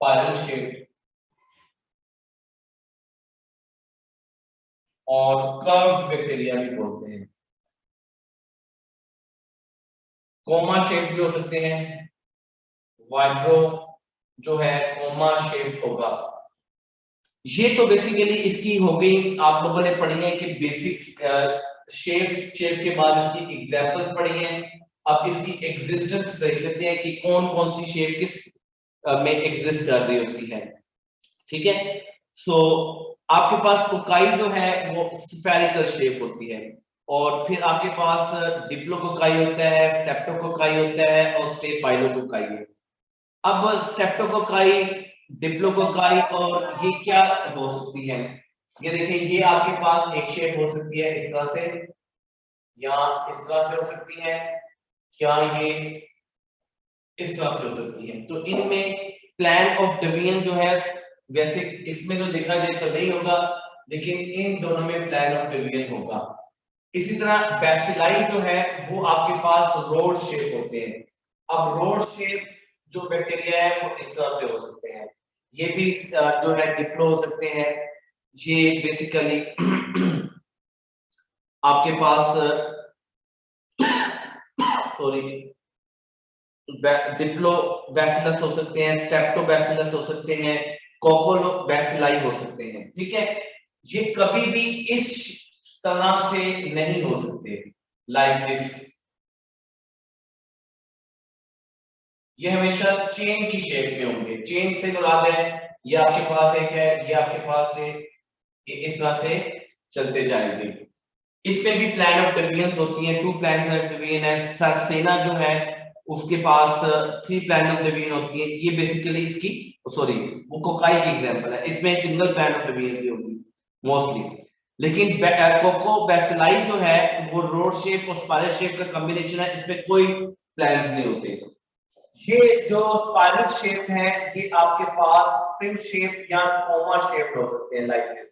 Spiral shape और curve bacteria भी बोलते हैं। कोमा शेप भी हो सकते हैं, वाइब्रो जो है कोमा शेप होगा। ये तो बेसिकली इसकी हो गई, आप लोगों ने पढ़ी है कि बेसिक्स शेप के बाद इसकी एग्जांपल्स पढ़ी हैं। अब इसकी एग्जिस्टेंस देख लेते हैं कि कौन कौन सी शेप किस में एग्जिस्ट कर रही होती है। ठीक है, सो आपके पास कोकाई जो है वो स्फेरिकल शेप होती है, और फिर आपके पास डिप्लोकोकाई होता है, स्टेप्टोकोकाई होता है और स्टेफाइलोकोकाई है। अब स्टेप्टोकोकाई, डिप्लोकोकाई और ये क्या हो सकती है, ये देखिए ये आपके पास एक शेप हो सकती है इस तरह से, या इस तरह से हो सकती है, क्या ये इस तरह से हो सकती है। तो इनमें प्लान ऑफ डिवीजन जो है, वैसे इसमें तो देखा जाए तो नहीं होगा, लेकिन इन दोनों में प्लान ऑफ डिवीजन होगा। इसी तरह बैसिलाई जो है वो आपके पास रोड शेप होते हैं। अब रोड शेप जो बैक्टीरिया है वो इस तरह से हो सकते हैं, ये भी जो है डिप्लो हो सकते हैं। ये बेसिकली आपके पास सॉरी डिप्लो बैसिलस हो सकते हैं, स्टेप्टो बैसिलस हो सकते हैं, कोकोलो बैसिलाई हो सकते हैं। ठीक है, ये कभी भी इस तरह से नहीं हो सकते लाइक दिस, ये हमेशा चेन की शेप में होंगे। चेन से मुराद है ये आपके पास एक है, ये आपके पास है, ये इस तरह से चलते जाएंगे। इस पे भी प्लान ऑफ डिवीजन होती है, 2 प्लान ऑफ डिवीजन है। सरसेना जो है उसके पास 3 प्लान ऑफ डिवीजन होती है। ये बेसिकली इसकी सॉरी वो कोकाई की एग्जांपल है, इसमें सिंगल प्लान ऑफ डिवीजन होगी मोस्टली। लेकिन कोको बैसिलाई जो है वो रोड शेप और स्पाइरल शेप का कॉम्बिनेशन है, इसमें कोई प्लान्स नहीं होते। ये जो स्पाइरल शेप है ये आपके पास स्प्रिंग शेप या कोमा शेप हो सकते हैं लाइक दिस।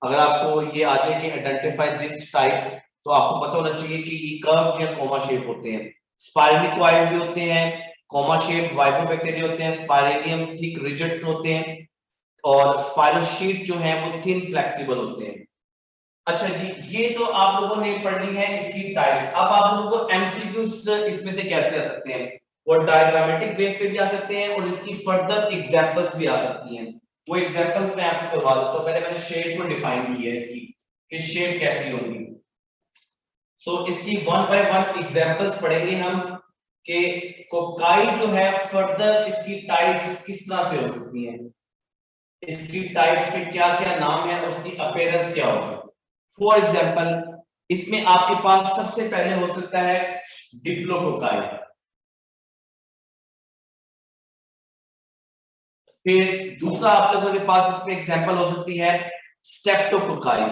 अगर आपको ये आ जाए कि आइडेंटिफाई दिस टाइप, तो आपको पता होना चाहिए कि ये कर्व या कोमा शेप होते हैं। स्पाइरलिकोइड भी होते हैं, कोमा शेप वाइब्रोबैक्टीरिया होते हैं, स्पाइरेलियम थिक रिजिड होते हैं, और स्पाइरल शीट जो है वो थिन फ्लेक्सिबल होते हैं। अच्छा जी, ये तो आप लोगों ने पढ़ ली है इसकी टाइप्स। अब आप लोगों को एमसीक्यूज इसमें से कैसे आ सकते हैं, वो डायग्रामेटिक बेस पे भी आ सकते हैं और इसकी फर्दर एग्जांपल्स भी आ सकती हैं। वो एग्जांपल्स मैं आपको करवा देता हूं। पहले मैंने शेप को डिफाइन किया है इसकी कि शेप कैसी होगी। सो इसकी वन बाय वन एग्जांपल्स पढ़ेंगे हम कि कोकाई जो है फर्दर इसकी टाइप्स किस तरह से हो सकती हैं, इसकी टाइप्स के क्या क्या नाम है, उसकी अपीयरेंस क्या होगी। फॉर एग्जांपल इसमें आपके पास सबसे पहले हो सकता है डिप्लोकोकाई, फिर दूसरा आप लोगों के पास इसमें एग्जांपल हो सकती है स्टेप्टोकोकाई,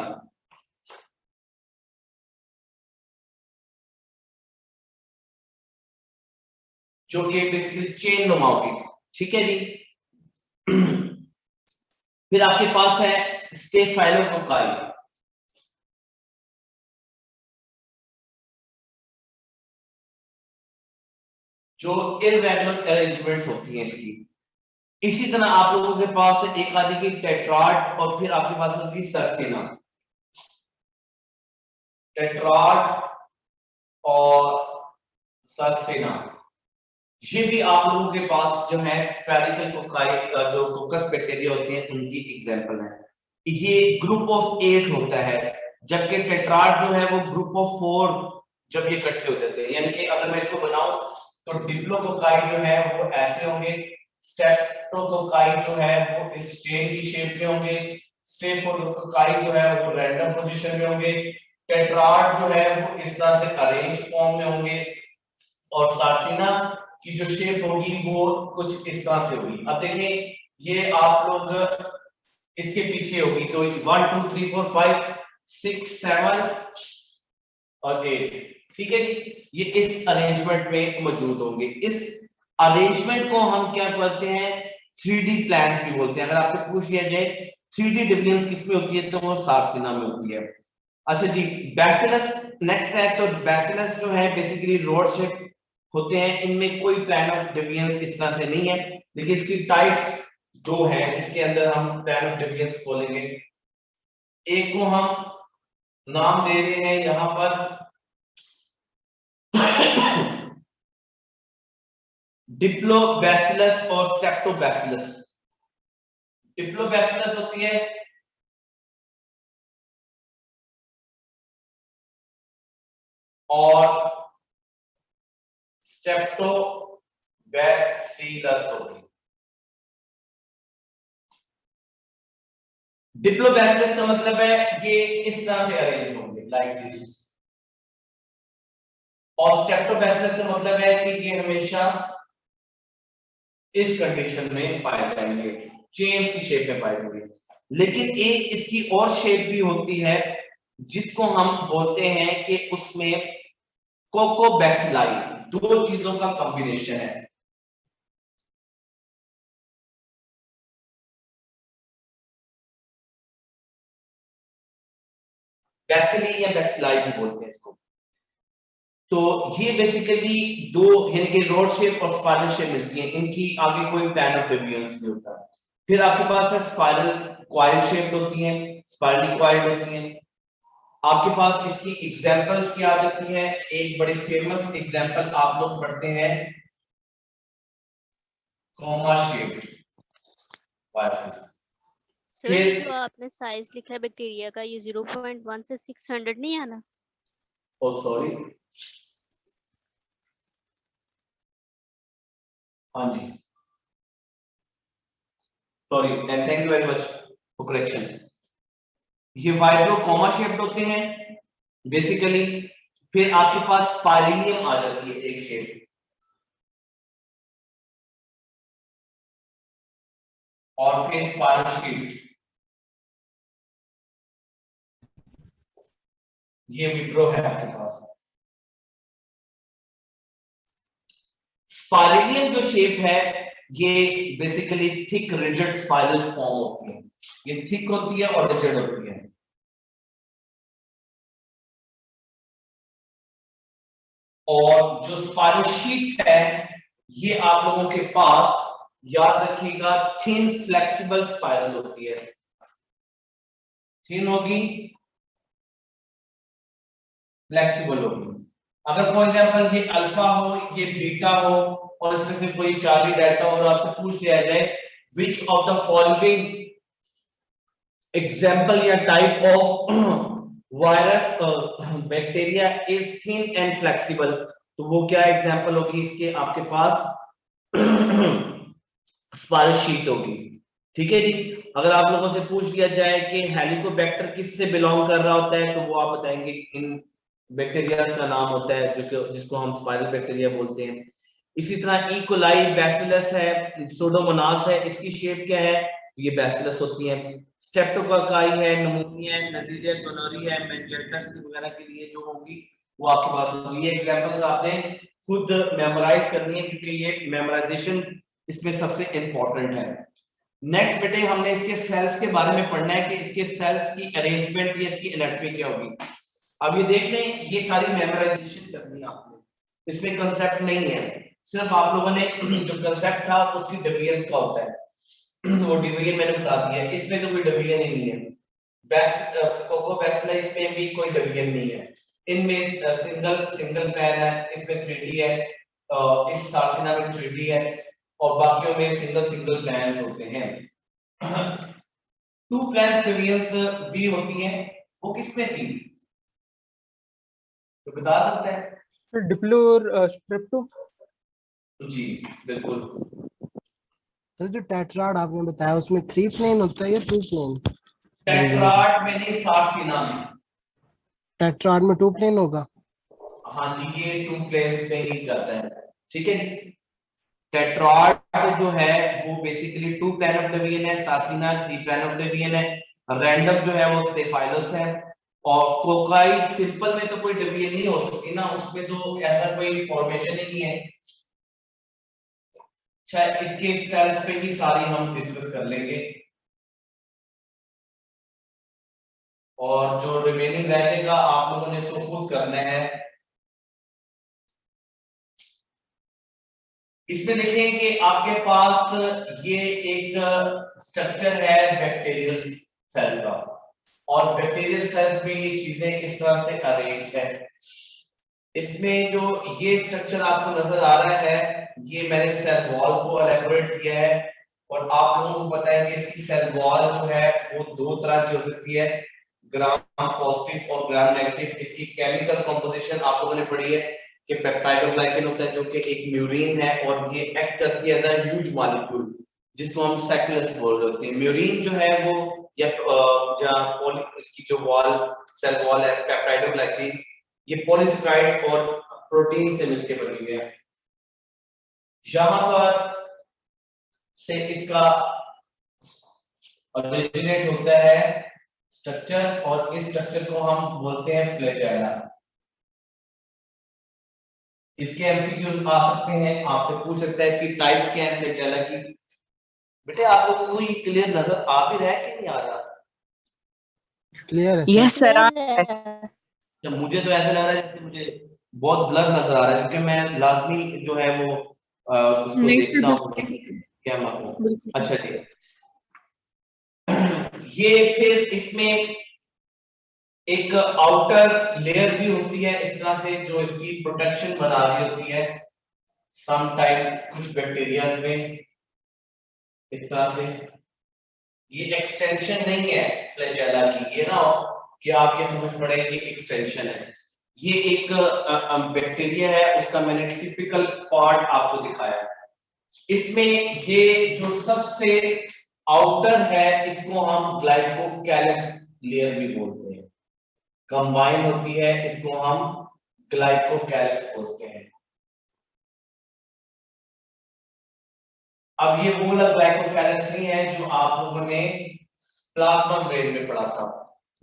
जो कि बेसिकली चेन नुमा होगी। ठीक है जी। फिर आपके पास है स्टेफाइलोकोकाई, जो इररेगुलर अरेंजमेंट होती है इसकी। इसी तरह आप लोगों के पास एक आ जाएगी टेट्राड, और फिर आपके पास होगी सरसेना। टेट्राड और सरसेना, ये भी आप लोगों के पास जो है स्फेरिकल कोकाई का जो कोकस बैक्टीरिया होते हैं उनकी एग्जांपल है। ये ग्रुप ऑफ 8 होता है, जबकि टेट्राड जो है वो ग्रुप ऑफ 4 जब ये इकट्ठे हो जाते हैं। यानी कि अगर मैं इसको बनाऊं तो डिप्लोकोकाई जो है वो ऐसे होंगे, स्टेप्टोकोकाई जो है वो इस चेन की शेप में होंगे, स्टेफोकोकाई जो है वो रैंडम पोजीशन में होंगे, टेट्राड जो है वो इस तरह से अरेंज फॉर्म में होंगे, और सार्सिना की जो शेप होगी वो कुछ इस तरह से होगी। अब देखिए ये आप लोग इसके पीछे होगी तो 1 2 3 4 5 6 7 और 8। ठीक है जी, ये इस अरेंजमेंट में मौजूद होंगे। इस अरेंजमेंट को हम क्या कहते हैं, 3D प्लान भी बोलते हैं। अगर आपसे पूछ लिया जाए 3D डिवीजन किसमें होती है तो वो सार्सिना में होती है। अच्छा जी, बैसिलस नेक्स्ट है। तो बैसिलस जो है बेसिकली रोड शेप होते हैं, इनमें कोई प्लान ऑफ डिवीजन इस तरह से नहीं है, लेकिन इसकी टाइप्स दो हैं जिसके अंदर हम प्लान ऑफ डिवीजन बोलेंगे। एक को हम नाम दे रहे हैं यहां पर डिप्लोबैसिलस और स्टेप्टोबैसिलस। डिप्लोबैसिलस होती है और स्टेप्टोबैसिलस होगी। डिप्लोबैसिलस का मतलब है ये इस तरह से अरेंज होंगे लाइक दिस, और स्टेप्टोबैसिलस का मतलब है कि ये हमेशा इस कंडीशन में पाए जाएंगे, चेन की शेप में पाए जाएंगे। लेकिन एक इसकी और शेप भी होती है जिसको हम बोलते हैं कि उसमें कोकोबैसिलाई, दो चीजों का कॉम्बिनेशन है। बैसिली या बैसिलाई भी बोलते हैं इसको। तो ये बेसिकली दो यानी कि रोड शेप और स्पाइरल शेप मिलती है, इनकी आगे कोई प्लान ऑफ डिवीजन नहीं होता। फिर आपके पास है स्पाइरल कॉइल शेप होती है, स्पाइरली कॉइल होती है। आपके पास इसकी एग्जांपल्स क्या आ जाती है, एक बड़ी फेमस एग्जांपल आप लोग पढ़ते हैं कॉमा शेप वायरस। सर ये जो आपने साइज लिखा है बैक्टीरिया का, ये 0.1 से 600 नहीं आना? ओ सॉरी, हाँ जी sorry and thank you very much for correction. ये वाइब्रो कॉमा शेप्ड होते हैं बेसिकली। फिर आपके पास स्पाइरिलियम आ जाती है एक शेप, और फिर स्पाइरल शीट, ये विप्रो है आपके पास। स्पाइरिलियम जो शेप है ये basically thick rigid spiral form होती है, ये थिक होती है और रिजिड होती है। और जो स्पाइरल शीट है ये आप लोगों के पास याद रखिएगा थिन फ्लेक्सिबल स्पाइरल होती है, थिन होगी फ्लेक्सिबल होगी। अगर फॉर एग्जांपल ये अल्फा हो ये बीटा हो और इसमें से कोई चार्ली डेल्टा और आपसे पूछ लिया जाए which of the following example या type of virus bacteria is thin and flexible, तो वो क्या एग्जांपल होगी इसके, आपके पास स्पाइरल शीट होगी। ठीक है जी। अगर आप लोगों से पूछ लिया जाए कि हेलिकोबैक्टर किससे बिलोंग कर रहा होता है, तो वो आप बताएंगे इन बैक्टीरिया का नाम होता है जो जिसको हम स्पाइरल बैक्टीरिया बोलते हैं। इसी तरह ई कोलाई बैसिलस है, सुडोमोनास है, इसकी शेप क्या है, ये बैसिलस होती है। स्ट्रेप्टोकोकाई है, नमूनिया है, नजीरिया गोनोरी है, मेनिंजाइटिस वगैरह के लिए जो होगी वो आपके पास होगी। ये एग्जांपल्स आपने खुद मेमोराइज करनी है क्योंकि ये मेमोराइजेशन इसमें सबसे इंपॉर्टेंट है। नेक्स्ट बेटे हमने इसके सेल्स के बारे में पढ़ना है कि इसके सेल्स की अरेंजमेंट या इसकी एनाटॉमी क्या होगी। अब ये देख लें, ये सारी मेमोराइजेशन करनी है आपने, इसमें कंसेप्ट नहीं है, सिर्फ आप लोगों ने जो कंसेप्ट था उसकी डिवीजन का होता है वो डिवीजन मैंने बता दिया है, इसमें तो कोई डिवीजन ही नहीं है। बेस्ट कोकोबैसिलस में भी कोई डिवीजन नहीं है, इनमें सिंगल सिंगल प्लान है, इसमें 3D है, इस सार्सिना में 3D है, और बाकियों में सिंगल सिंगल प्लान्स होते हैं। टू प्लान्स डिवीजंस भी होती हैं, वो किसमें थी तो बता सकते हैं? डिप्लो और स्ट्रेप्टो। जी बिल्कुल। तो जो टेट्राड आपने बताया उसमें 3 प्लेन होता है या 2 प्लेन? टेट्राड में नहीं, सार्सिना में। टेट्राड में 2 प्लेन होगा। हाँ जी, ये 2 प्लेन्स पे ही जाता है। ठीक है जी। टेट्राड जो है वो बेसिकली 2 प्लान ऑफ डिवीजन है, सार्सिना 3 प्लान ऑफ डिवीजन है, रैंडम जो है वो स्टेफाइलस है, और कोकाई सिंपल में तो कोई डिवीजन नहीं हो सकती ना, उसमें तो ऐसा कोई फॉर्मेशन ही नहीं है। अच्छा, इसके सेल्स पे ही सारी हम डिस्कस कर लेंगे, और जो रिमेनिंग रह जाएगा आप लोगों ने इसको खुद करना है। इसमें देखें कि आपके पास ये एक स्ट्रक्चर है बैक्टीरियल सेल का, और बैक्टीरियल सेल्स में ये चीजें इस तरह से अरेंज है। इसमें जो ये स्ट्रक्चर आपको नजर आ रहा है, ये मैंने सेल वॉल को एलैबोरेट किया है, और आप लोगों को पता है कि इसकी सेल वॉल जो है वो दो तरह की हो सकती है, ग्राम पॉजिटिव और ग्राम नेगेटिव। इसकी केमिकल कंपोजिशन आप लोगों ने पढ़ी है कि पेप्टाइडोग्लाइकन होता है जो कि एक म्यूरिन है, और ये एक्ट करती है एज अ ह्यूज मॉलिक्यूल जिसको हम साइक्लोस बोल रहे होते हैं। म्यूरिन जो है वो या जहां इसकी जो वॉल सेल वॉल है पेप्टाइडोग्लाइकन, ये पॉलीसेकेराइड और प्रोटीन से मिलकर बनी हुई है। यहां पर से इसका ओरिजिनेट होता है स्ट्रक्चर, और इस स्ट्रक्चर को हम बोलते हैं फ्लैजेला। इसके एमसीक्यूज आ सकते हैं, आपसे पूछ सकता है इसकी टाइप्स क्या है फ्लैजेला की। बेटे आपको कोई क्लियर नजर आ भी रहा है कि नहीं आ रहा? क्लियर है यस सर। तो मुझे तो ऐसा लग रहा है जैसे मुझे बहुत ब्लर नजर आ रहा है, क्योंकि मैं लाजमी जो है वो उसको देखता हूँ कैमरा को। अच्छा ठीक है। ये फिर इसमें एक आउटर लेयर भी होती है इस तरह से जो इसकी प्रोटेक्शन बना रही होती है सम टाइम कुछ बैक्टीरिया में इस तरह से। ये एक्सटेंशन नहीं है फ्लैजेला की, ये ना कि आप ये समझ पड़े कि एक्सटेंशन है। ये एक बैक्टीरिया है, उसका मैंने टिपिकल पार्ट आपको दिखाया है। इसमें ये जो सबसे आउटर है इसको हम ग्लाइकोकैलिक्स लेयर भी बोलते हैं, कंबाइन होती है, इसको हम ग्लाइकोकैलिक्स बोलते हैं। अब ये वो वाला ग्लाइकोकैलिक्स नहीं है जो आप लोगों ने प्लाज्मा मेम्ब्रेन में पढ़ा था।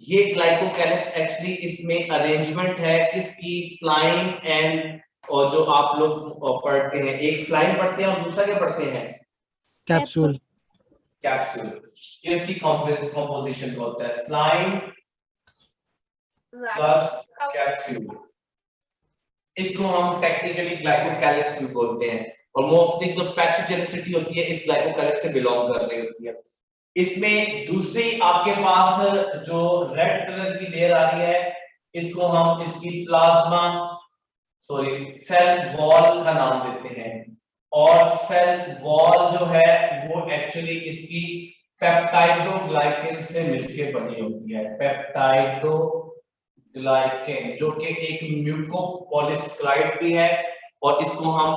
ये ग्लाइकोकैलिक्स एक्चुअली इसमें अरेंजमेंट है किसकी, स्लाइम एंड, और जो आप लोग पढ़ते हैं, एक स्लाइम पढ़ते हैं और दूसरा क्या पढ़ते हैं, कैप्सूल। कैप्सूल। ये इसकी कंपोजिशन का होता है, स्लाइम प्लस कैप्सूल। इसको हम टेक्निकली ग्लाइकोकैलिक्स भी बोलते हैं, और मोस्टली जो पैथोजेनिसिटी होती है इस ग्लाइकोकैलिक्स से बिलोंग कर रही होती है। इसमें दूसरी आपके पास जो रेड कलर की लेयर आ रही है, इसको हम इसकी प्लाज्मा सेल वॉल का नाम देते हैं, और सेल वॉल जो है वो एक्चुअली इसकी पेप्टाइडोग्लाइकन से मिलकर बनी होती है। पेप्टाइडोग्लाइकन जो कि एक म्यूकोपॉलीसेकेराइड भी है, और इसको हम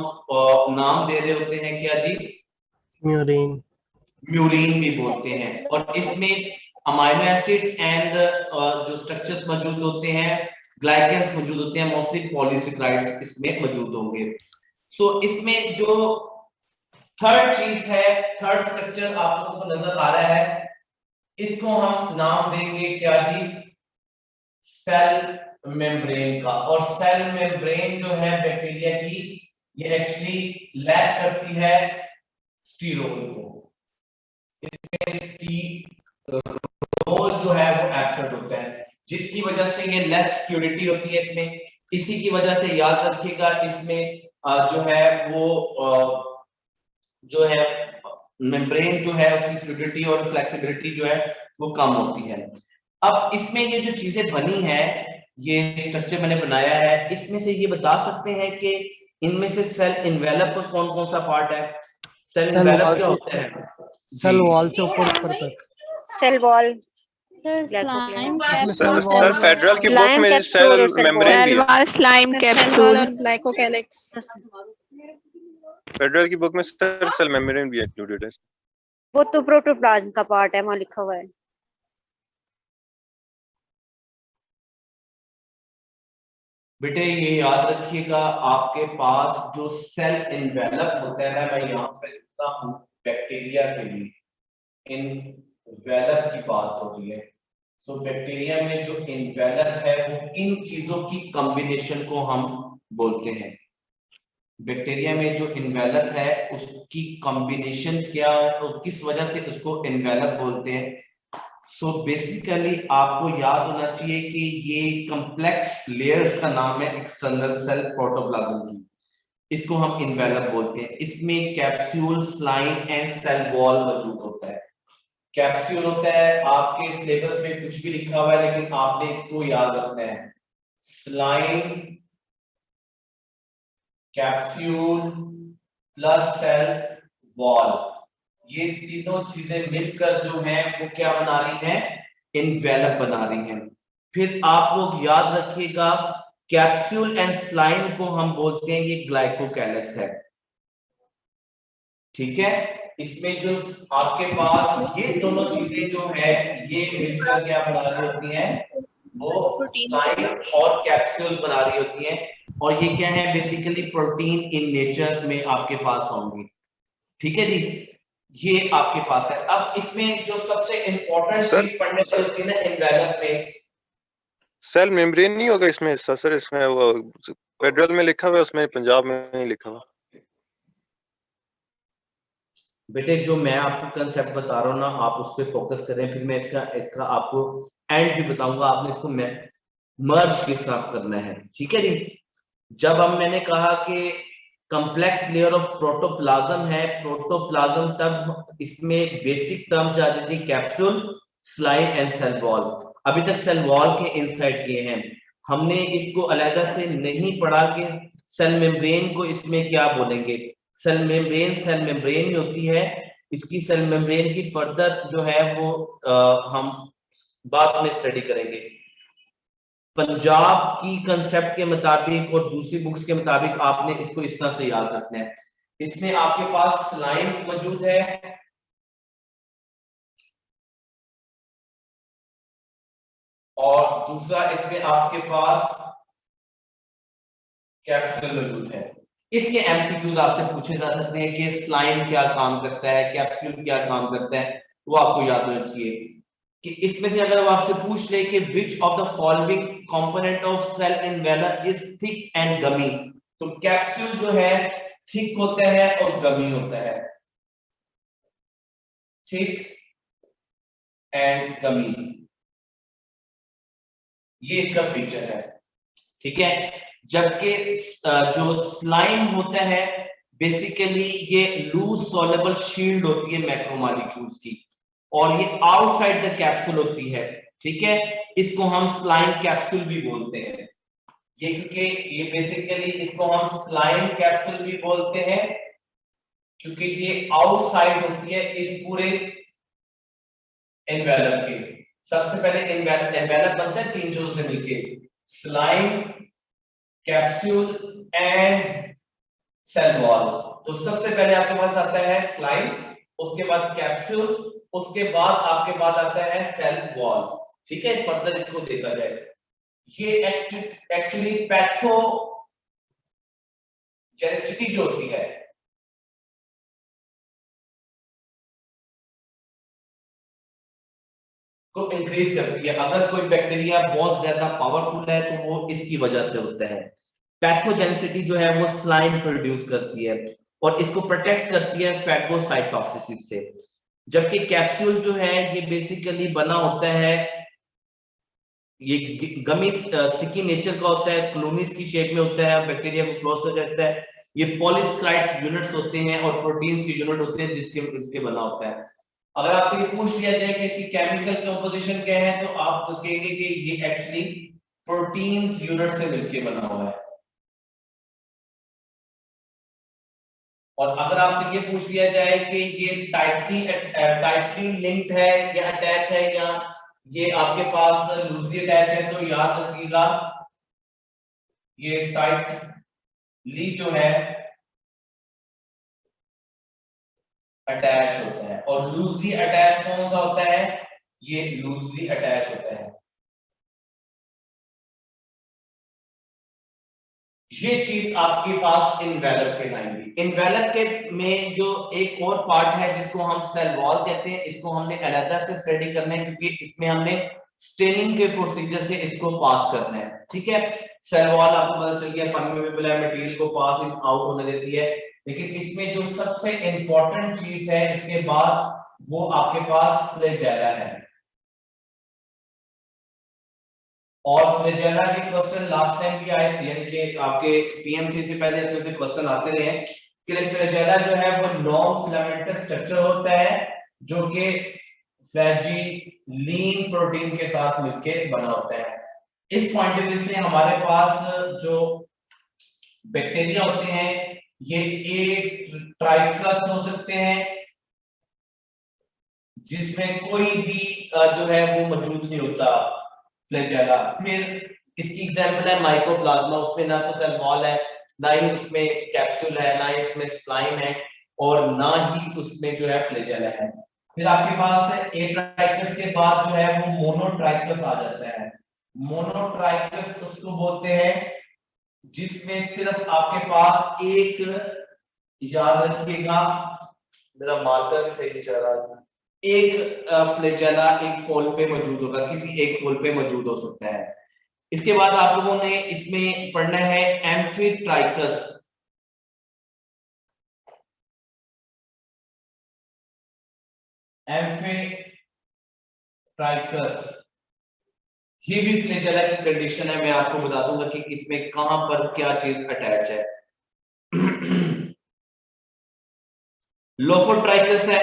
नाम दे रहे होते हैं क्या जी, म्यूरिन। म्यूरिन भी बोलते हैं। और इसमें अमाइनो एसिड्स एंड जो स्ट्रक्चर्स मौजूद होते हैं, ग्लाइकेन्स मौजूद होते हैं, मोस्टली पॉलीसेकेराइड्स इसमें मौजूद होंगे। सो इसमें जो थर्ड चीज है, थर्ड स्ट्रक्चर आप लोगों को नजर आ रहा है, इसको हम नाम देंगे क्या जी, सेल मेम्ब्रेन का। और सेल मेम्ब्रेन जो है बैक्टीरिया की, ये एक्चुअली लैक करती है स्टीरोल को, इसकी रोल जो है वो एब्सेंट होता है, जिसकी वजह से ये लेस फ्लूइडिटी होती है इसमें। इसी की वजह से याद रखिएगा इसमें जो है वो जो है मेम्ब्रेन जो है उसकी फ्लूइडिटी और फ्लेक्सिबिलिटी जो है वो कम होती है। अब इसमें ये जो चीजें बनी है, ये स्ट्रक्चर मैंने बनाया है, इसमें से ये बता सकते हैं कि इनमें से सेल इन्वेलप का कौन कौन सा पार्ट है? सेल इन्वेलप क्या होता है? सेल वॉल से ऊपर तक। सेल वॉल, सर फेडरल की बुक में सेल मेम्ब्रेन भी है। स्लाइम कैप्सूल और ग्लाइकोकैलिक्स। फेडरल की बुक में सर सेल मेम्ब्रेन भी इंक्लूडेड है। वो तो प्रोटोप्लाज्म का पार्ट है, वहाँ लिखा हुआ है। बेटे ये याद रखिएगा, आपके पास जो सेल इन्वेलप होता है, मैं यहाँ पे लिखता हूँ बैक्टीरिया के लिए इन्वेलप की बात हो रही है। सो बैक्टीरिया में जो इन्वेलप है वो इन चीजों की कॉम्बिनेशन को हम बोलते हैं। बैक्टीरिया में जो इन्वेलप है उसकी कॉम्बिनेशन क्या है, तो किस वजह से उसको इन्वेलप बोलते हैं। सो बेसिकली आपको याद होना चाहिए कि ये कॉम्प्लेक्स लेयर्स का नाम है एक्सटर्नल सेल प्रोटोप्लाज्म की। इसको हम इन्वेलप बोलते हैं। इसमें capsule, slime and cell wall मौजूद होता है। कैप्सूल होता है, आपके सिलेबस में कुछ भी लिखा हुआ है लेकिन आपने इसको याद रखना है। Slime, capsule plus cell wall, ये तीनों चीजें मिलकर जो है वो क्या बना रही हैं, इन्वेलप बना रही हैं। फिर आप लोग याद रखिएगा कैप्सूल एंड स्लाइम को हम बोलते हैं ये ग्लाइकोकैलिक्स है, ठीक है। इसमें जो आपके पास ये दोनों चीजें जो है ये मिलकर क्या बना रही होती हैं, वो स्लाइम और कैप्सूल बना रही होती हैं, और ये क्या है, बेसिकली प्रोटीन इन नेचर में आपके पास होंगी, ठीक है जी। ये आपके पास है। अब इसमें जो सबसे इंपॉर्टेंट चीज पढ़ने की होती है ना इन्वेलप में, सेल मेम्ब्रेन नहीं होगा इसमें हिस्सा सर? इसमें वो फेडरल में लिखा हुआ है, उसमें पंजाब में नहीं लिखा हुआ। बेटे जो मैं आपको कंसेप्ट बता रहा हूँ ना, आप उस पर फोकस करें, फिर मैं इसका आपको एंड भी बताऊंगा। आपने इसको मर्ज के साथ करना है, ठीक है जी। जब हम मैंने कहा कि कॉम्प्लेक्स लेयर ऑफ प्रोटोप्लाज्म है, प्रोटोप्लाज्म तब इसमें बेसिक टर्म्स आ जाती है capsule, slime and cell wall. अभी तक सेल वॉल के इंसाइड किए हैं हमने, इसको अलग से नहीं पढ़ा कि सेल मेम्ब्रेन को इसमें क्या बोलेंगे। सेल मेम्ब्रेन ही होती है, इसकी सेल मेम्ब्रेन की फर्दर जो है वो हम बाद में स्टडी करेंगे। पंजाब की कंसेप्ट के मुताबिक और दूसरी बुक्स के मुताबिक आपने इसको इस तरह से याद रखना है। इसमें आपके पास स्लाइम मौजूद है और दूसरा इसमें आपके पास कैप्सूल मौजूद है। इसके एमसीक्यूज आपसे पूछे जा सकते हैं कि स्लाइम क्या काम करता है, कैप्सूल क्या काम करता है, वो आपको याद होना चाहिए। कि इसमें से अगर वो आपसे पूछ ले कि which of the following component of cell envelope is thick and gummy, तो कैप्सूल जो है थिक होता है और गमी होता है, थिक एंड गमी, ये इसका फीचर है, ठीक है। जबकि जो स्लाइम होता है बेसिकली ये लूज सॉल्युबल शील्ड होती है मैक्रोमोलेक्यूल्स की, और ये आउटसाइड द कैप्सूल होती है, ठीक है। इसको हम स्लाइम कैप्सूल भी बोलते हैं, ये क्योंकि ये बेसिकली इसको हम स्लाइम कैप्सूल भी बोलते हैं क्योंकि ये आउटसाइड होती है इस पूरे एनवेलप के। सबसे पहले एनवेलप बनता है तीन चीजों से मिलके, slime, capsule and cell wall. तो सबसे पहले आपके पास आता है स्लाइम, उसके बाद कैप्सूल, उसके बाद आपके पास आता है सेल वॉल, ठीक है। फर्दर इसको देखा जाए, ये एक्चुअली पैथोजेनिसिटी जो होती है को इंक्रीज करती है। अगर कोई बैक्टीरिया बहुत ज्यादा पावरफुल है तो वो इसकी वजह से होता है। पैथोजेनिसिटी जो है वो स्लाइम प्रोड्यूस करती है और इसको प्रोटेक्ट करती है फैगोसाइटोसिस से। जबकि कैप्सूल जो है ये बेसिकली बना होता है, ये गमी स्टिकी नेचर का होता है, क्लोनिस की शेप में होता है, बैक्टीरिया को क्लोज कर देता है। ये पॉलीस्क्राइड यूनिट्स होते हैं और प्रोटीन्स के यूनिट होते हैं जिसके बना होता है। अगर आपसे ये पूछ लिया जाए कि इसकी केमिकल कंपोजिशन क्या है तो आप कहेंगे कि ये एक्चुअली प्रोटीन्स यूनिट से मिलकर बना हुआ है। और अगर आपसे ये पूछ लिया जाए कि ये टाइटली लिंक्ड है या अटैच है या ये आपके पास लूजली अटैच है, तो याद रखिएगा ये टाइटली जो है अटैच होता है और लूजली अटैच कौन सा होता है, ये लूजली अटैच होता है। ये चीज आपके पास इन्वेलप के आएंगी। इन्वेलप के में जो एक और पार्ट है जिसको हम सेल वॉल कहते हैं, इसको हमने अलग से स्टडी करना है क्योंकि इसमें हमने स्टेनिंग के प्रोसीजर से इसको पास करना है, ठीक है। सेल वॉल आपको पता चल गया परमेबल है, मटेरियल को पास इन आउट होने देती है, लेकिन इसमें जो सबसे इंपॉर्टेंट चीज है इसके बाद वो आपके पास फ्लैजेला है। और फ्लैजेला के क्वेश्चन लास्ट टाइम भी आए थे, यानी कि आपके पीएमसी से पहले इसमें से क्वेश्चन आते रहे हैं कि फ्लैजेला जो है वो नॉन फिलामेंटस स्ट्रक्चर होता है जो कि फ्लैजिलीन प्रोटीन के साथ मिलकर बना होता है। इस पॉइंट ऑफ व्यू से हमारे पास जो बैक्टीरिया होते हैं ये एक ट्राइकस हो सकते हैं जिसमें कोई भी जो है वो मौजूद नहीं होता फ्लैजेला। फिर इसकी एग्जांपल है माइकोप्लाज्मा, उसमें ना तो सेल वॉल है, ना ही उसमें कैप्सूल है, ना ही उसमें स्लाइम है, और ना ही उसमें जो है फ्लैजेला है। फिर आपके पास एट्राइकस के बाद जो है वो मोनोट्राइकस आ जाता है। मोनोट्राइकस उसको बोलते हैं जिसमें सिर्फ आपके पास एक, याद रखिएगा मेरा मार्कर भी सही नहीं चल रहा, एक फ्लैजेला एक पोल पे मौजूद होगा, किसी एक पोल पे मौजूद हो सकता है। इसके बाद आप लोगों ने इसमें पढ़ना है एम्फीट्राइकस। एम्फीट्राइकस ये भी फ्लैजेला की कंडीशन है, मैं आपको बता दूंगा कि इसमें कहां पर क्या चीज अटैच है। लोफोट्राइकस है,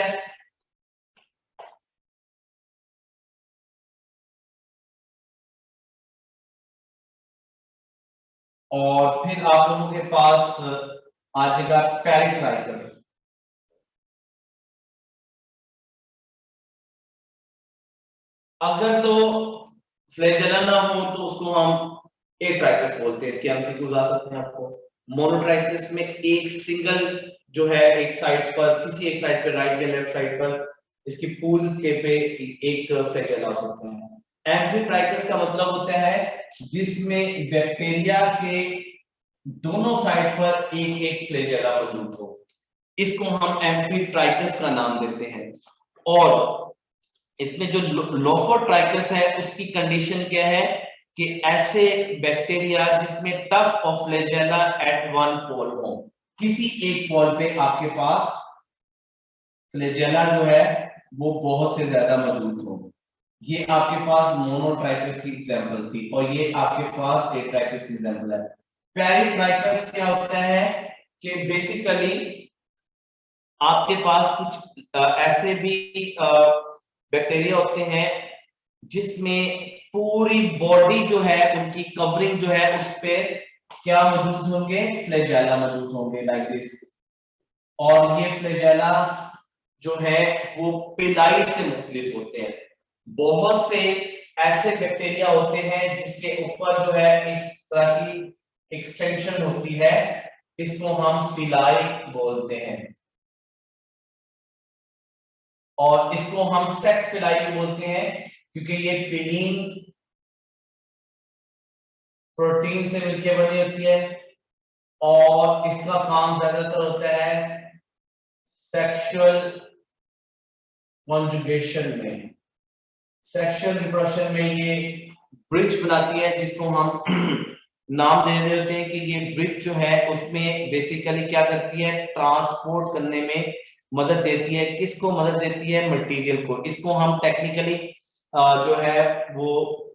और फिर आप लोगों के पास आ जाएगा पेरिट्राइकस। अगर तो फ्लैजेला ना हो तो उसको हम एट्राइकस बोलते हैं। इसके एमसीक्यूज आ सकते हैं आपको। मोनोट्राइकस में एक सिंगल जो है एक साइड पर, किसी एक साइड पे, राइट या लेफ्ट साइड पर इसकी पूल के पे एक फ्लैजेला हो सकते हैं। एम्फीट्राइकस का मतलब होता है जिसमें बैक्टीरिया के दोनों साइड पर एक एक फ्लैजेला मौजूद हो, इसको हम एम्फीट्राइकस का नाम देते हैं। और इसमें जो लोफोट्राइकस है उसकी कंडीशन क्या है कि ऐसे बैक्टीरिया जिसमें टफ और फ्लैजेला एट वन पोल हो, किसी एक पोल पे आपके पास फ्लैजेला जो है वो बहुत से ज्यादा मौजूद हो। ये आपके पास मोनोट्राइकस की एग्जांपल थी, और ये आपके पास एट्राइकस की एग्जांपल है। पेरिट्राइकस क्या होता है कि बेसिकली आपके पास कुछ ऐसे भी बैक्टीरिया होते हैं जिसमें पूरी बॉडी जो है उनकी कवरिंग जो है उस पे क्या मौजूद होंगे, फ्लैजेला मौजूद होंगे, लाइक दिस। और ये फ्लैजेला जो है वो पिलाई से मुख्तलिफ होते हैं। बहुत से ऐसे बैक्टीरिया होते हैं जिसके ऊपर जो है इस तरह की एक्सटेंशन होती है, इसको हम पिलाई बोलते हैं, और इसको हम सेक्स पिलाई भी बोलते हैं क्योंकि ये पिलीन प्रोटीन से मिलकर बनी होती है, और इसका काम ज्यादातर होता है सेक्सुअल कॉन्जुगेशन में, सेक्सुअल रिप्रोडक्शन में ये ब्रिज बनाती है, जिसको हम नाम दे रहे होते हैं कि ये ब्रिज जो है उसमें बेसिकली क्या करती है, ट्रांसपोर्ट करने में मदद देती है। किसको मदद देती है, मटेरियल को। इसको हम टेक्निकली जो है वो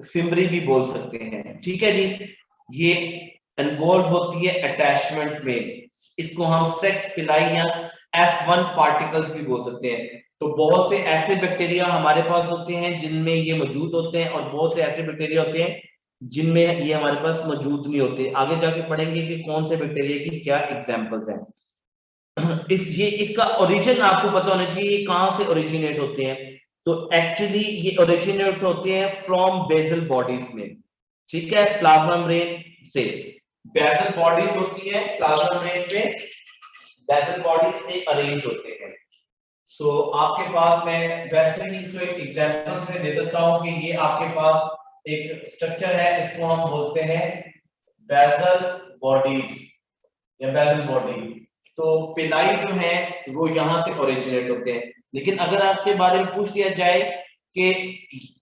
फिम्बरी भी बोल सकते हैं, ठीक है जी। ये इन्वॉल्व होती है अटैचमेंट में, इसको हम सेक्स पिलाई या F1 पार्टिकल्स भी बोल सकते हैं। तो बहुत से ऐसे बैक्टीरिया हमारे पास होते हैं जिनमें ये मौजूद होते हैं, और बहुत से ऐसे बैक्टीरिया होते हैं जिनमें ये हमारे पास मौजूद नहीं होते। आगे जाके पढ़ेंगे कि कौन से बैक्टीरिया की क्या एग्जांपल्स हैं। इसका ओरिजिन आपको पता होना चाहिए, कहां से ओरिजिनेट होते हैं। तो एक्चुअली ये ओरिजिनेट होते हैं फ्रॉम बेसल बॉडीज में, ठीक है, प्लाज्मा मेम्ब्रेन से। बेसल बॉडीज होती है प्लाज्मा मेम्ब्रेन पे, बेसल बॉडीज से अरेंज होते हैं। सो आपके पास मैं वैसे ही इसको एक एग्जांपल्स में दे देता हूं कि ये आपके पास एक स्ट्रक्चर है, इसको हम बोलते हैं बेसल बॉडीज या बेसल बॉडी। तो पिलाई जो है वो यहां से ओरिजिनेट होते हैं। लेकिन अगर आपके बारे में पूछ लिया जाए कि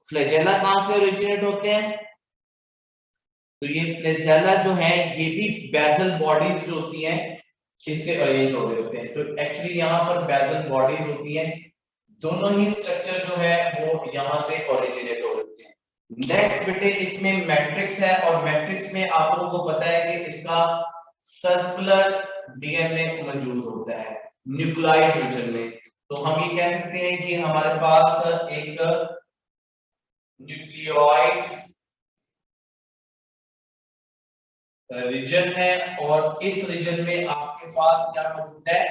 फ्लैजेला कहां से ओरिजिनेट होते हैं, तो ये फ्लैजेला जो है ये भी बेसल बॉडीज जो होती हैं इससे अरेंज हो रहे होते हैं। तो एक्चुअली यहाँ पर बेसल बॉडीज होती हैं, दोनों ही स्ट्रक्चर जो है वो यहाँ से ओरिजिनेट हो रहे होते हैं। नेक्स्ट बेटे इसमें मैट्रिक्स है और मैट्रिक्स में आप लोगों को पता है कि इसका सर्कुलर डीएनए मौजूद होता है न्यूक्लियोइड रीजन में। तो हम ये कह सकते हैं कि हमारे पास एक न्यूक्लियोइड रीजन है और इस रीजन में आपके पास क्या मौजूद है,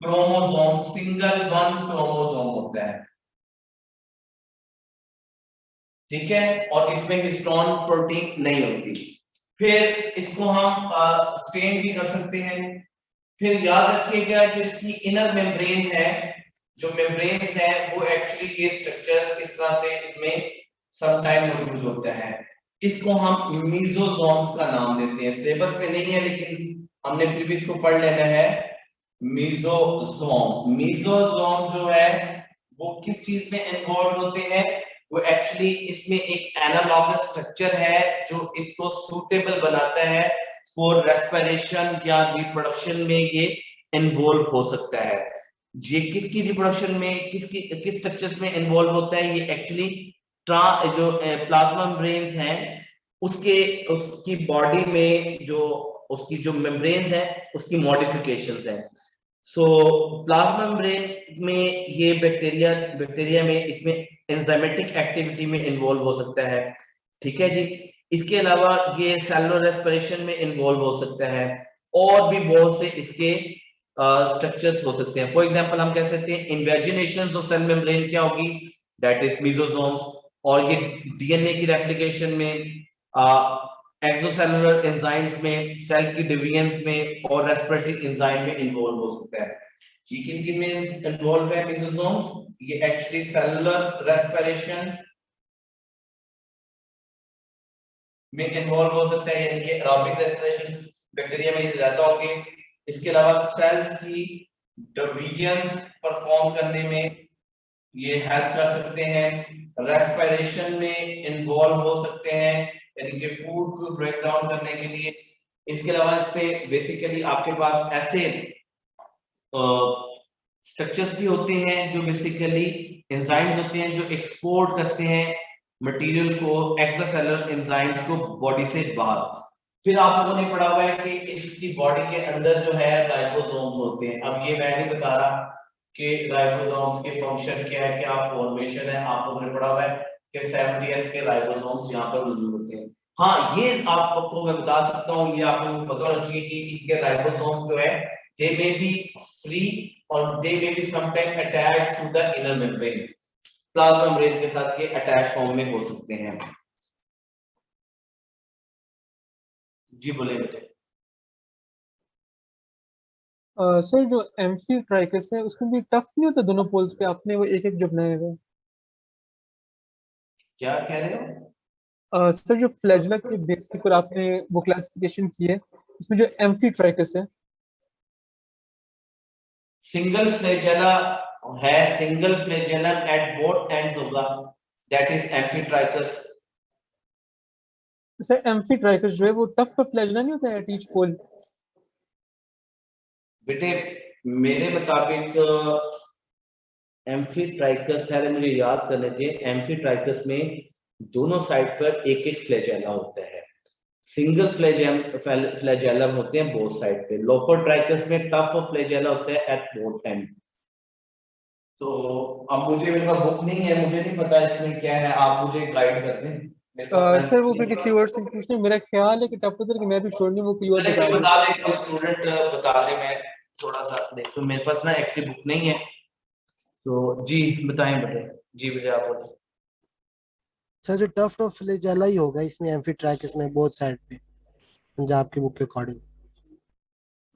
क्रोमोसोम, सिंगल वन क्रोमोसोम होता है, ठीक है, और इसमें हिस्टोन प्रोटीन नहीं होती। फिर इसको हम स्टेन भी कर सकते हैं। फिर याद रखिएगा जो इसकी इनर मेम्ब्रेन है, जो मेम्ब्रेन्स है वो एक्चुअली ये स्ट्रक्चर इस तरह से इनमें सम टाइम मौजूद होता है। इसको हम मीजोसोम्स का नाम देते हैं, सिलेबस में नहीं है लेकिन हमने फिर भी इसको पढ़ लेना है। मीजोसोम, मीजोसोम जो है वो किस चीज में इन्वॉल्व होते हैं, वो एक्चुअली इसमें एक एनालॉगस स्ट्रक्चर है जो इसको सूटेबल बनाता है फॉर रेस्पिरेशन या रिप्रोडक्शन में ये इन्वॉल्व हो सकता है। ये किसकी रिप्रोडक्शन में किस स्ट्रक्चर्स में इन्वॉल्व होता है, ये एक्चुअली जो प्लाज्मा मेम्ब्रेन्स हैं उसकी बॉडी में जो उसकी जो मेम्ब्रेन्स है उसकी मॉडिफिकेशंस हैं। सो प्लाज्मा मेम्ब्रेन में ये बैक्टीरिया में इसमें एंजाइमेटिक एक्टिविटी में इन्वॉल्व हो सकता है, ठीक है जी। इसके अलावा ये सेलुलर रेस्पिरेशन में इन्वॉल्व हो सकता है और भी बहुत से इसके स्ट्रक्चर्स हो सकते हैं। फॉर एग्जांपल हम कह सकते हैं इन्वेजिनेशन ऑफ सेल मेम्ब्रेन क्या होगी, दैट इज मीजोसोम्स, और ये डीएनए की रेप्लिकेशन में, एक्सोसेलुलर एंजाइम्स में, सेल की डिवीजन में और रेस्पिरेटरी एंजाइम में इन्वॉल्व हो सकता है। ये किन में इन्वॉल्व है मीजोसोम्स, ये एक्चुअली सेलुलर रेस्पिरेशन में इन्वॉल्व हो सकता है, यानी कि एरोबिक रेस्पिरेशन बैक्टीरिया में ज्यादा होगी। इसके अलावा सेल्स की डिवीजन परफॉर्म करने में ये हेल्प कर सकते हैं, रेस्पिरेशन में इन्वॉल्व हो सकते हैं यानी कि फूड को ब्रेक डाउन करने के लिए। इसके अलावा इस पे बेसिकली आपके पास ऐसे स्ट्रक्चर्स भी होते हैं जो बेसिकली एंजाइम्स होते हैं जो एक्सपोर्ट करते हैं मटेरियल को, एक्स्ट्रासेलुलर एंजाइम्स को बॉडी से बाहर। फिर आप लोगों ने पढ़ा हुआ है कि इसकी बॉडी के अंदर जो है राइबोसोम्स होते हैं। अब ये मैं नहीं बता रहा कि राइबोसोम्स के फंक्शन क्या है, क्या फॉर्मेशन है, आप लोगों ने पढ़ा हुआ है कि 70s के राइबोसोम्स यहाँ पर मौजूद होते हैं। हाँ, ये आपको मैं बता सकता हूँ, ये आप लोगों को पता होना चाहिए कि इनके राइबोसोम्स जो है they may be free or they may be sometime attached to the inner membrane, plasma membrane के साथ ये अटैच फॉर्म में हो सकते हैं। जी बोले बेटे। सर जो एम्फीट्राइकस है उसमें भी टफ नहीं होता दोनों पोल्स पे, आपने वो एक एक जो बनाए हुए? क्या कह रहे हो? सर जो फ्लैजेला के बेस के ऊपर आपने वो क्लासिफिकेशन की है, इसमें जो एम्फीट्राइकस है, सिंगल फ्लैजेला है, single flagellum at both ends होगा, that is amphitrichous. Sir amphitrichous जो है वो टफ फ्लैजेला नहीं होता है एट ईच पोल? बेटे मेरे मुताबिक एम्फीट्राइकस है, मुझे याद करने दे, एम्फीट्राइकस में दोनों साइड पर एक एक फ्लैजेला होता है, सिंगल फ्लैजेलम होते हैं बोथ साइड पे। लोफोट्राइकस में टफ फ्लैजेला होता है एट बोथ एंड। तो अब मुझे, मेरे पास बुक नहीं है, मुझे नहीं पता इसमें क्या है, आप मुझे गाइड कर दें। सर वो फिर किसी और से पूछने, मेरा ख्याल है कि टफ होता है, कि मैं भी छोड़ नहीं, वो कोई और चलिए बता कोई दे। बता दे, कोई स्टूडेंट बता दे, मैं थोड़ा सा देख, तो मेरे पास ना एक्टिव बुक नहीं है। तो जी बताएं बेटे। जी बेटे आप बोलें। सर जो टफ्ट ऑफ फ्लैजेला ही होगा इसमें एम्फीट्राइकस में बोथ साइड पे, पंजाब की बुक के अकॉर्डिंग।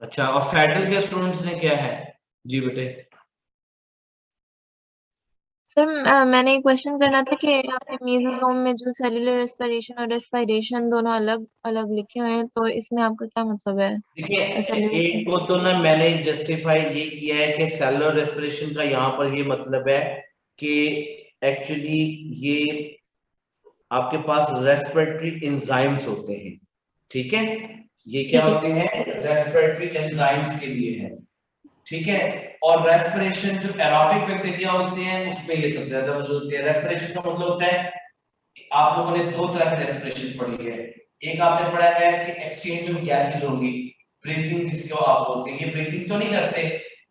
अच्छा, और फेडरल के स्टूडेंट्स ने क्या है? जी बेटे। सर मैंने एक क्वेश्चन करना था कि आपने मेसोसोम में जो सेलुलर रेस्पिरेशन और रेस्पिरेशन दोनों अलग अलग लिखे हुए हैं, तो इसमें आपका क्या मतलब है? देखिए सेलुलर एक को तो ना मैंने जस्टिफाई ये किया है कि सेलुलर रेस्पिरेशन का यहाँ पर ये मतलब है कि एक्चुअली ये आपके पास रेस्पिरेटरी एंजाइम्स होते हैं, ठीक है, ये क्या होते हैं, रेस्पिरेटरी एंजाइम्स के लिए है, ठीक है। और रेस्पिरेशन जो एरोबिक बैक्टीरिया होते हैं उसमें ये सबसे ज्यादा मौजूद होते हैं। रेस्पिरेशन का मतलब होता है आप लोगों ने दो तरह की रेस्पिरेशन पढ़ी है। एक आपने पढ़ा है कि एक्सचेंज ऑफ गैसेस होंगी, ब्रीथिंग जिसको आप बोलते हैं। ये ब्रीथिंग तो नहीं करते,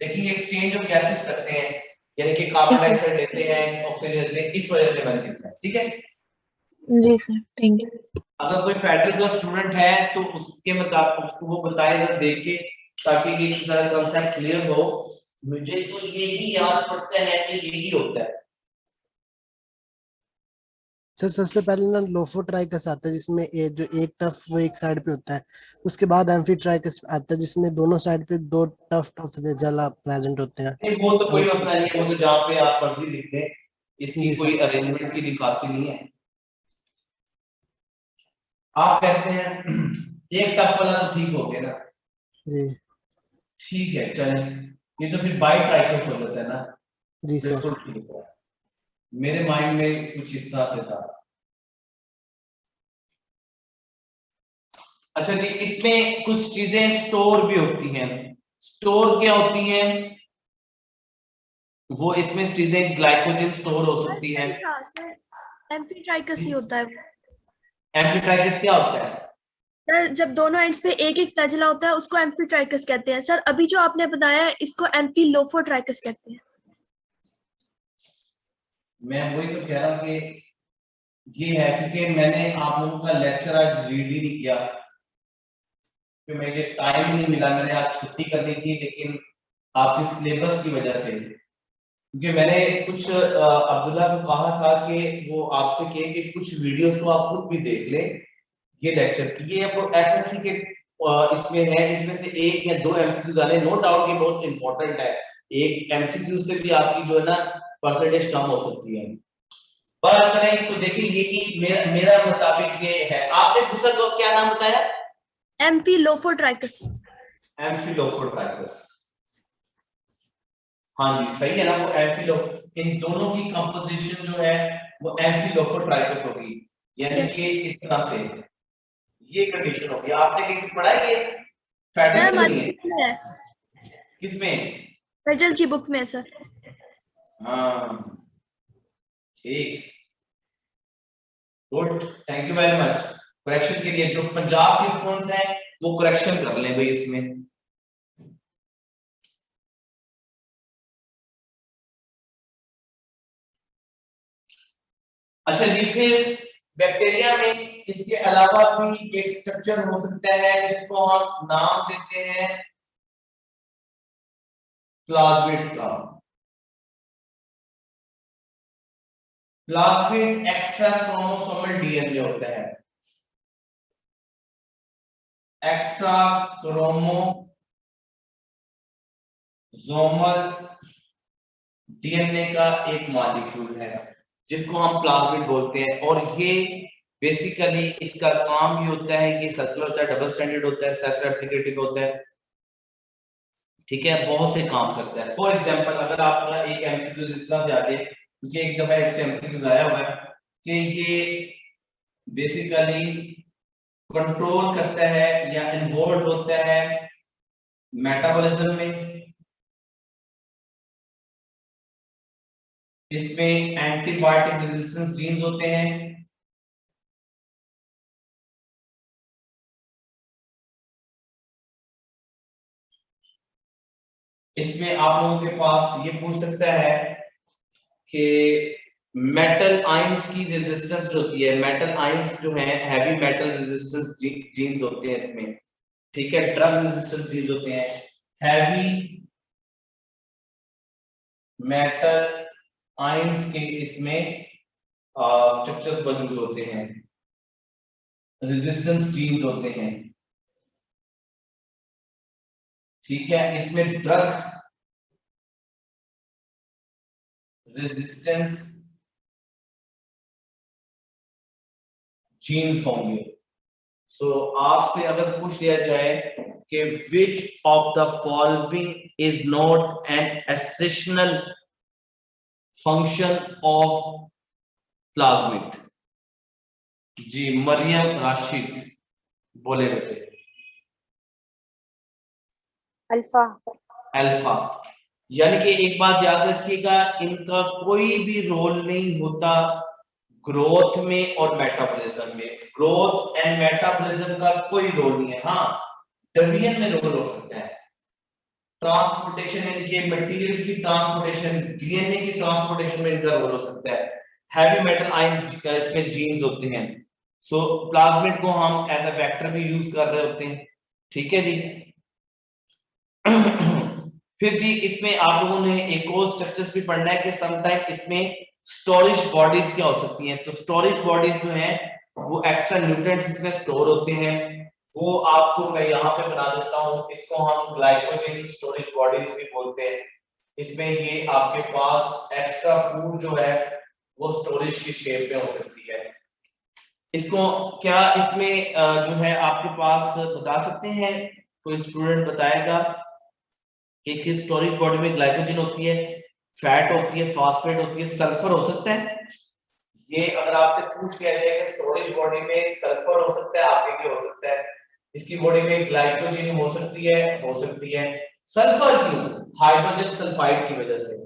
लेकिन ये एक्सचेंज ऑफ गैसेस करते हैं, यानी कि कार्बन ठीक है। डाइऑक्साइड लेते हैं, ऑक्सीजन लेते हैं, इस वजह से मैंने लिखा है। ठीक है, जी सर, थैंक यू। अगर कोई फेडरल का स्टूडेंट है तो उसके मुताबिक उसको वो बताए जरा देख के, ताकि ये सारा कांसेप्ट क्लियर हो। मुझे तो यही याद पड़ता है कि यही होता है। सर सबसे पहले ना लोफोट्राइकस आता है, जिसमें ये जो एक टफ वो एक साइड पे होता है। उसके बाद एम्फीट्राइकस आता है, जिसमें दोनों साइड पे दो टफ टफ जला प्रेजेंट होते हैं। नहीं, वो तो कोई मसला नहीं है, वो तो जहाँ पे आप मर्जी लिख दें, इसकी जी कोई सर। अरेंजमेंट की दिखासी नहीं है। आप कहते हैं एक टफ वाला तो ठीक हो गया ना, जी ठीक है चलें, ये तो फिर बाई ट्राइकस हो जाता है ना। जी सर। बिल्कुल ठीक है, मेरे माइंड में कुछ इस तरह से था। अच्छा जी, इसमें कुछ चीजें स्टोर भी होती हैं। स्टोर क्या होती हैं? वो इसमें चीजें ग्लाइकोजन स्टोर हो सकती हैं। एम्फीट्राइकस ही होता है। एम्फीट्राइकस क्या होता है? सर जब दोनों एंड्स पे एक एक फ्लैजेला होता है उसको एम्फीट्राइकस कहते हैं। सर अभी जो आपने बताया है इसको एम्फीलोफोट्राइकस कहते हैं। मैं वही तो कह रहा हूँ कि ये है, क्योंकि मैंने आप लोगों का लेक्चर आज रीड ही नहीं किया, क्योंकि मुझे टाइम नहीं मिला। मैंने आज छुट्टी करनी थी, लेकिन आपके सिलेबस की वजह से, क्योंकि मैंने कुछ अब्दुल्ला को कहा था कि वो आपसे कहे कि कुछ वीडियोस को आप खुद भी देख लें ये लेक्चर्स की। ये आपको एसएससी के इसमें है, इसमें से एक या दो एमसीक्यू डाले, नो डाउट ये बहुत इंपॉर्टेंट है। एक एमसीक्यू से भी आपकी जो है ना परसेंटेज कम हो सकती है, पर चले इसको देखिए। यही मेरा मुताबिक ये है। आपने दूसरा को क्या नाम बताया? एम्फीलोफोट्राइकस। एम्फिलोफोट्राइकस, हाँ जी सही है ना, वो एम्फिलो, इन दोनों की कंपोजिशन जो है वो एम्फिलोफोट्राइकस होगी, यानी कि इस तरह से ये कंडीशन होगी। आपने कहीं से पढ़ा है ये? सर फेडरल हमारी नहीं है, बुक में है, किसमें? फेडरल की बुक में है सर। हाँ ठीक, good, thank you very much correction के लिए। जो पंजाब के स्टूडेंट्स हैं वो करेक्शन कर लें भाई इसमें। अच्छा जी, फिर बैक्टीरिया में इसके अलावा भी एक स्ट्रक्चर हो सकता है जिसको हम नाम देते हैं प्लाज्मिड्स का। प्लाज्मिड एक्स्ट्रा क्रोमोसोमल डीएनए होता है, एक्स्ट्रा क्रोमोसोमल डीएनए का एक मॉलिक्यूल है जिसको हम प्लाज्मिड बोलते हैं। और ये बेसिकली इसका काम ये होता है कि सर्कुलर होता है, डबल स्टैंडर्ड होता है, सेल्फ रेप्लिकेटिंग होता है, ठीक है, बहुत से काम करता है। फॉर एग्जांपल अगर आपका एक एमसीक्यू इस तरह से आ जाए, क्योंकि एक दफा इसके एमसीक्यू आया हुआ है कि ये बेसिकली कंट्रोल करता है या इन्वॉल्व होता है मेटाबॉलिज्म में, इसमें एंटीबायोटिक रेजिस्टेंस जीन्स होते हैं, इसमें आप लोगों के पास ये पूछ सकता है कि मेटल आयंस की रेजिस्टेंस जो होती है, मेटल आयंस जो है हैवी मेटल रेजिस्टेंस जीन्स होते हैं इसमें, ठीक है, ड्रग रेजिस्टेंस जीन्स होते हैं, हैवी मेटल आयंस के इसमें स्ट्रक्चर्स मौजूद होते हैं, रेजिस्टेंस जीन्स होते हैं, ठीक है। इसमें ड्रग रेजिस्टेंस जीन्स होंगे। सो आपसे अगर पूछ लिया जाए कि which of the following is not an essential function of plasmid, जी मरियम राशिद बोले बेटे। अल्फा। अल्फा, यानी कि एक बात याद रखिएगा, इनका कोई भी रोल नहीं होता ग्रोथ में और मेटाबॉलिज्म में। ग्रोथ एंड मेटाबॉलिज्म का कोई रोल नहीं है, हाँ डिवीजन में रोल हो सकता है। ट्रांसपोर्टेशन इनके मटेरियल की ट्रांसपोर्टेशन, डीएनए की ट्रांसपोर्टेशन में इनका रोल हो सकता है। हैवी मेटल आयंस इसमें जीन्स होते हैं। सो प्लाज्मिड को हम एज अ वेक्टर भी यूज कर रहे होते हैं, ठीक है जी। फिर जी इसमें आप लोगों ने एक और स्ट्रक्चर्स भी पढ़ना है कि समटाइम इसमें स्टोरेज बॉडीज क्या हो सकती हैं। तो स्टोरेज बॉडीज जो हैं वो एक्स्ट्रा न्यूट्रिएंट्स इसमें स्टोर होते हैं, वो आपको मैं यहाँ पे बना देता हूँ। इसको हम ग्लाइकोजन स्टोरेज बॉडीज भी बोलते हैं। इसमें ये आपके पास एक्स्ट्रा फूड जो है वो स्टोरेज की शेप में हो सकती है। इसको क्या इसमें जो है आपके पास बता सकते हैं, कोई स्टूडेंट बताएगा कि किस स्टोरेज बॉडी में ग्लाइकोजन होती है, फैट होती है, फास्फेट होती है, सल्फर हो सकता है? ये अगर आपसे पूछ लिया जाए कि स्टोरेज बॉडी में सल्फर हो सकता है, आपके लिए हो सकता है, इसकी बॉडी में ग्लाइकोजन हो सकती है, हो सकती है। सल्फर क्यों? हाइड्रोजन सल्फाइड की वजह से।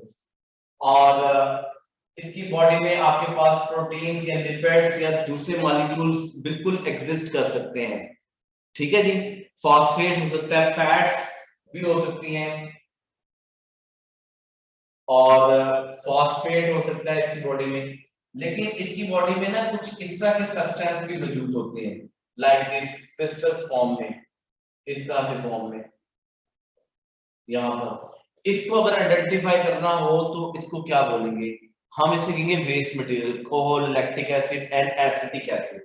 और इसकी बॉडी में आपके पास प्रोटीन्स या लिपिड्स या दूसरे मॉलिक्यूल्स बिल्कुल एग्जिस्ट कर सकते हैं, ठीक है जी। फॉस्फेट हो सकता है, फैट्स भी हो सकती हैं, और फॉस्फेट हो सकता है इसकी बॉडी में। लेकिन इसकी बॉडी में ना कुछ इस तरह के सब्सटेंस भी मौजूद होते हैं, लाइक दिस क्रिस्टल्स फॉर्म में, इस तरह से फॉर्म में यहाँ पर। इसको अगर आइडेंटिफाई करना हो तो इसको क्या बोलेंगे? हम इसे कहेंगे waste material, alcohol, lactic acid and acetic acid.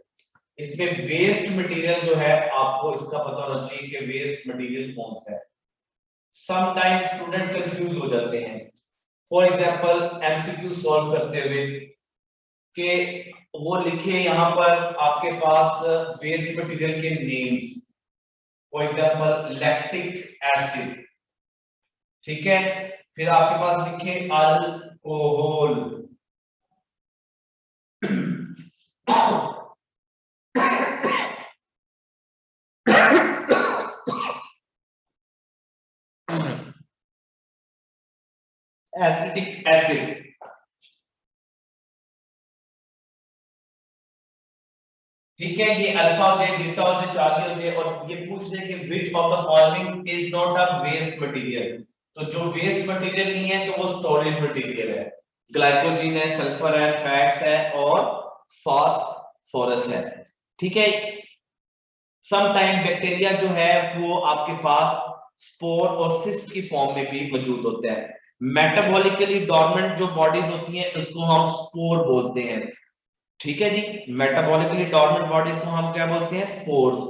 इसमें वेस्ट मटेरियल जो है आपको इसका पता होना चाहिए कि वेस्ट मटेरियल कौन सा है। समटाइम्स स्टूडेंट कंफ्यूज हो जाते हैं, फॉर एग्जांपल एमसीक्यू सॉल्व करते हुए कि वो लिखे यहाँ पर आपके पास वेस्ट मटेरियल के names, for example lactic acid, ठीक है, फिर आपके पास लिखे अल्कोहल। एसिटिक एसिड, ठीक है, ये अल्फा हो जाए, बीटा हो जाए, चार्ली हो जाए, और ये पूछ दे कि which of the following is not a waste material. तो जो वेस्ट मटेरियल नहीं है तो वो स्टोरेज मटेरियल है। ग्लाइकोजन है, सल्फर है, फैट्स है और फास्फोरस है, ठीक है। समटाइम बैक्टीरिया जो है वो आपके पास स्पोर और सिस्ट की फॉर्म में भी मौजूद होते हैं। मेटाबॉलिकली डोर्मेंट जो बॉडीज होती हैं उसको हम स्पोर बोलते हैं, ठीक है जी। मेटाबॉलिकली डोर्मेंट बॉडीज को हम क्या बोलते हैं? स्पोर्स।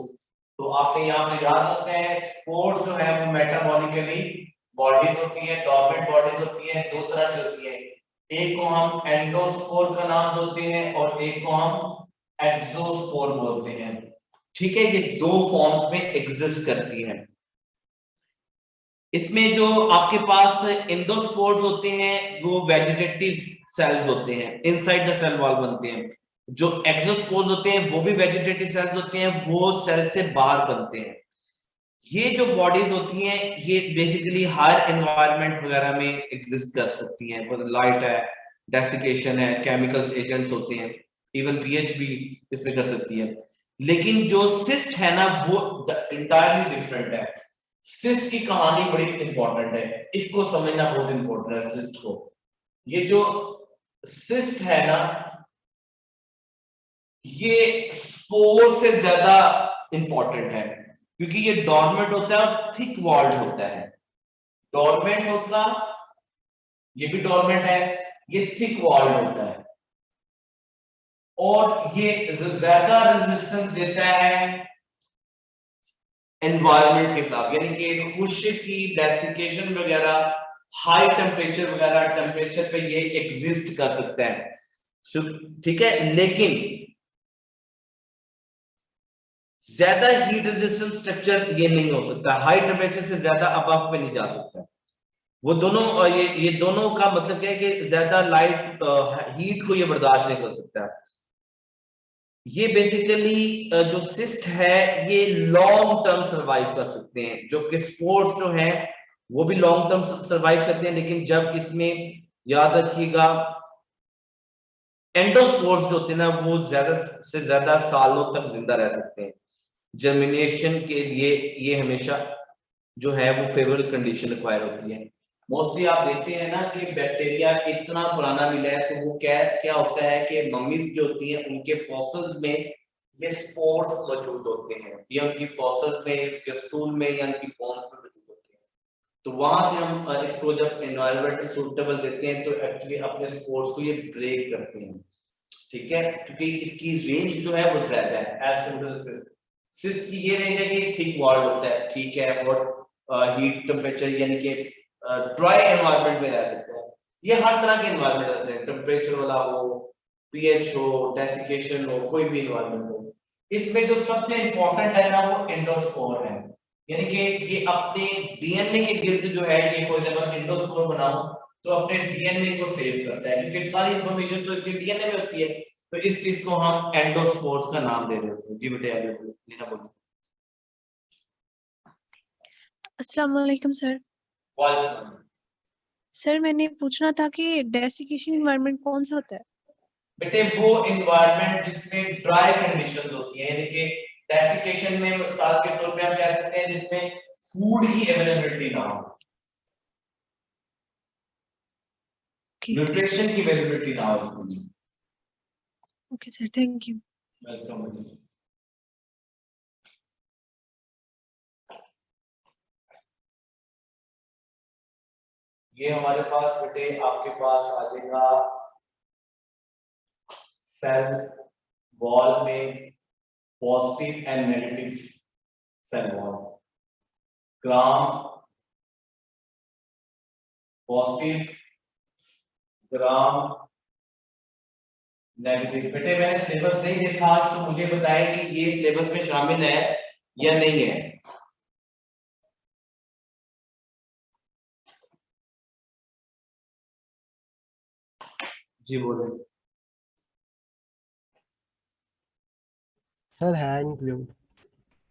तो आपने यहाँ पे याद रखना है, स्पोर्स जो है वो मेटाबॉलिकली बॉडीज होती है, डोर्मेंट बॉडीज होती है, दो तरह की होती है। एक को हम एंडोस्पोर का नाम बोलते हैं और एक को हम एक्सोस्पोर बोलते हैं, ठीक है। ये दो फॉर्म्स में एग्जिस्ट करती हैं। इसमें जो आपके पास एंडोस्पोर्स होते हैं वो वेजिटेटिव सेल्स होते हैं, इनसाइड द सेल वॉल बनते हैं। जो एक्सोस्पोर्स होते हैं वो भी वेजिटेटिव सेल्स होते हैं, वो सेल से बाहर बनते हैं। ये जो बॉडीज होती हैं ये बेसिकली हायर एनवायरनमेंट वगैरह में एग्जिस्ट कर सकती हैं, मतलब लाइट है, डेसिकेशन है, केमिकल्स एजेंट्स होते हैं, इवन पीएच भी इसमें कर सकती है। लेकिन जो सिस्ट है ना वो इंटायरली डिफरेंट है। सिस्ट की कहानी बड़ी इंपॉर्टेंट है, इसको समझना बहुत इंपॉर्टेंट है सिस्ट को। ये जो सिस्ट है ना ये स्पोर से ज्यादा इंपॉर्टेंट है, क्योंकि ये डोर्मेंट होता है और थिक वॉल्ड होता है। डोर्मेंट होता, ये भी डोर्मेंट है, ये थिक वॉल्ड होता है और ये ज्यादा रेजिस्टेंस देता है एनवायरनमेंट के खिलाफ, यानी कि खुश्की, डेसिकेशन वगैरह, हाई टेम्परेचर वगैरह टेम्परेचर पे ये एग्जिस्ट कर सकता है, ठीक है। लेकिन ज्यादा हीट रेजिस्टेंट स्ट्रक्चर ये नहीं हो सकता, हाई टेम्परेचर से ज्यादा अबव पे नहीं जा सकता। वो दोनों ये दोनों का मतलब क्या है कि ज्यादा लाइट हीट को ये बर्दाश्त नहीं कर सकता। ये बेसिकली जो सिस्ट है ये लॉन्ग टर्म सरवाइव कर सकते हैं, जो कि स्पोर्स जो है वो भी लॉन्ग टर्म सरवाइव करते हैं। लेकिन जब इसमें याद रखिएगा एंडोस्पोर्स जो होते हैं ना वो ज्यादा से ज्यादा सालों तक जिंदा रह सकते हैं। जर्मिनेशन के लिए ये हमेशा जो है वो फेवरेबल कंडीशन रिक्वायर होती है। मोस्टली आप देखते हैं ना कि बैक्टीरिया इतना पुराना मिला है तो वो क्या क्या होता है कि मम्मीज जो होती हैं उनके फॉसिल्स में ये स्पोर्स मौजूद होते हैं, या उनकी फॉसिल्स में, उनके स्टूल में या उनकी बोन्स में मौजूद होते हैं। तो वहां से हम इसको जब एनवायरमेंट सूटेबल देते हैं तो एक्चुअली अपने स्पोर्स को ये ब्रेक करते हैं, ठीक है, क्योंकि इसकी रेंज जो है वो ज्यादा है एज कम्पेयर टू सिस्ट की। ये रेंज है कि ठीक वॉल्ड होता है, ठीक है, और हीट टेम्परेचर यानी कि ड्राई एनवायरनमेंट में रह सकता है। ये हर तरह के एनवायरनमेंट रहते हैं, टेम्परेचर वाला हो, पीएच हो, डेसिकेशन हो, कोई भी एनवायरनमेंट हो। इसमें जो सबसे इंपॉर्टेंट है ना वो एंडोस्पोर है, यानी कि ये अपने डीएनए के गिर्द जो है, ये फॉर एग्जांपल एंडोस्पोर बनाओ तो अपने डीएनए को सेव करता है, क्योंकि सारी इंफॉर्मेशन तो इसके डीएनए में होती है। तो इस चीज को हम एंडोस्पोर्स का नाम दे रहे होते हैं। जी बेटे आगे लीना बोलिए। अस्सलाम वालेकुम सर। वालेकुम। सर मैंने पूछना था कि डेसिकेशन एनवायरनमेंट कौन सा होता है? बेटे वो एनवायरनमेंट जिसमें ड्राई कंडीशंस होती हैं, यानी कि डेसिकेशन में मिसाल के तौर पे हम कह सकते हैं जिसमें फूड की अवेलेबिलिटी ना हो, न्यूट्रिशन की अवेलेबिलिटी ना हो उसमें। Okay sir, thank you. Welcome बेटे। ये हमारे पास बेटे आपके पास आ जाएगा सेल वॉल में positive and negative cell wall, gram positive, gram negative. बेटे मैंने सिलेबस नहीं देखा आज, तो मुझे बताएं कि ये सिलेबस में शामिल है या नहीं है। जी बोले। सर है इंक्लूड।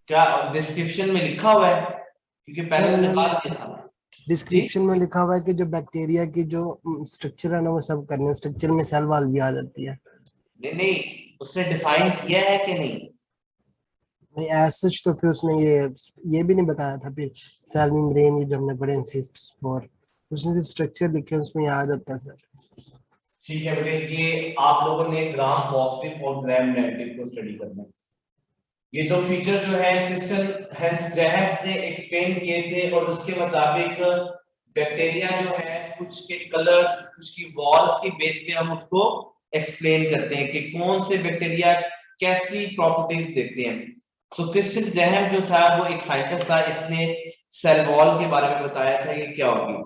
क्या डिस्क्रिप्शन में लिखा हुआ है? क्योंकि पहले तो निकाल दिया था। डिस्क्रिप्शन में लिखा हुआ है कि जो बैक्टीरिया की जो स्ट्रक्चर है ना वो सब करने, स्ट्रक्चर में सेल वॉल भी आ जाती है। नहीं नहीं, उसने डिफाइन किया है कि नहीं? नहीं एज सच तो फिर उसने ये भी नहीं बताया था फिर सेल मेम्ब्रेन, ये जो हमने पढ़े इंसिस्ट स्पोर, उसने सिर्फ स्ट्रक्चर लिखे उसमें आ जाता है सर। ठीक है बेटे, ये आप लोगों ने ग्राम पॉजिटिव और ग्राम नेगेटिव को स्टडी करना है। ये दो फीचर जो है क्रिस्टल हेल्थ ग्राहम्स ने एक्सप्लेन किए थे, और उसके मुताबिक बैक्टीरिया जो है कुछ के कलर्स, कुछ की वॉल्स के बेस पे हम उसको एक्सप्लेन करते हैं कि कौन से बैक्टीरिया कैसी प्रॉपर्टीज देते हैं। तो क्रिस्टल ग्राहम जो था वो एक साइंटिस्ट था, इसने सेल वॉल के बारे में बताया था ये क्या होगी।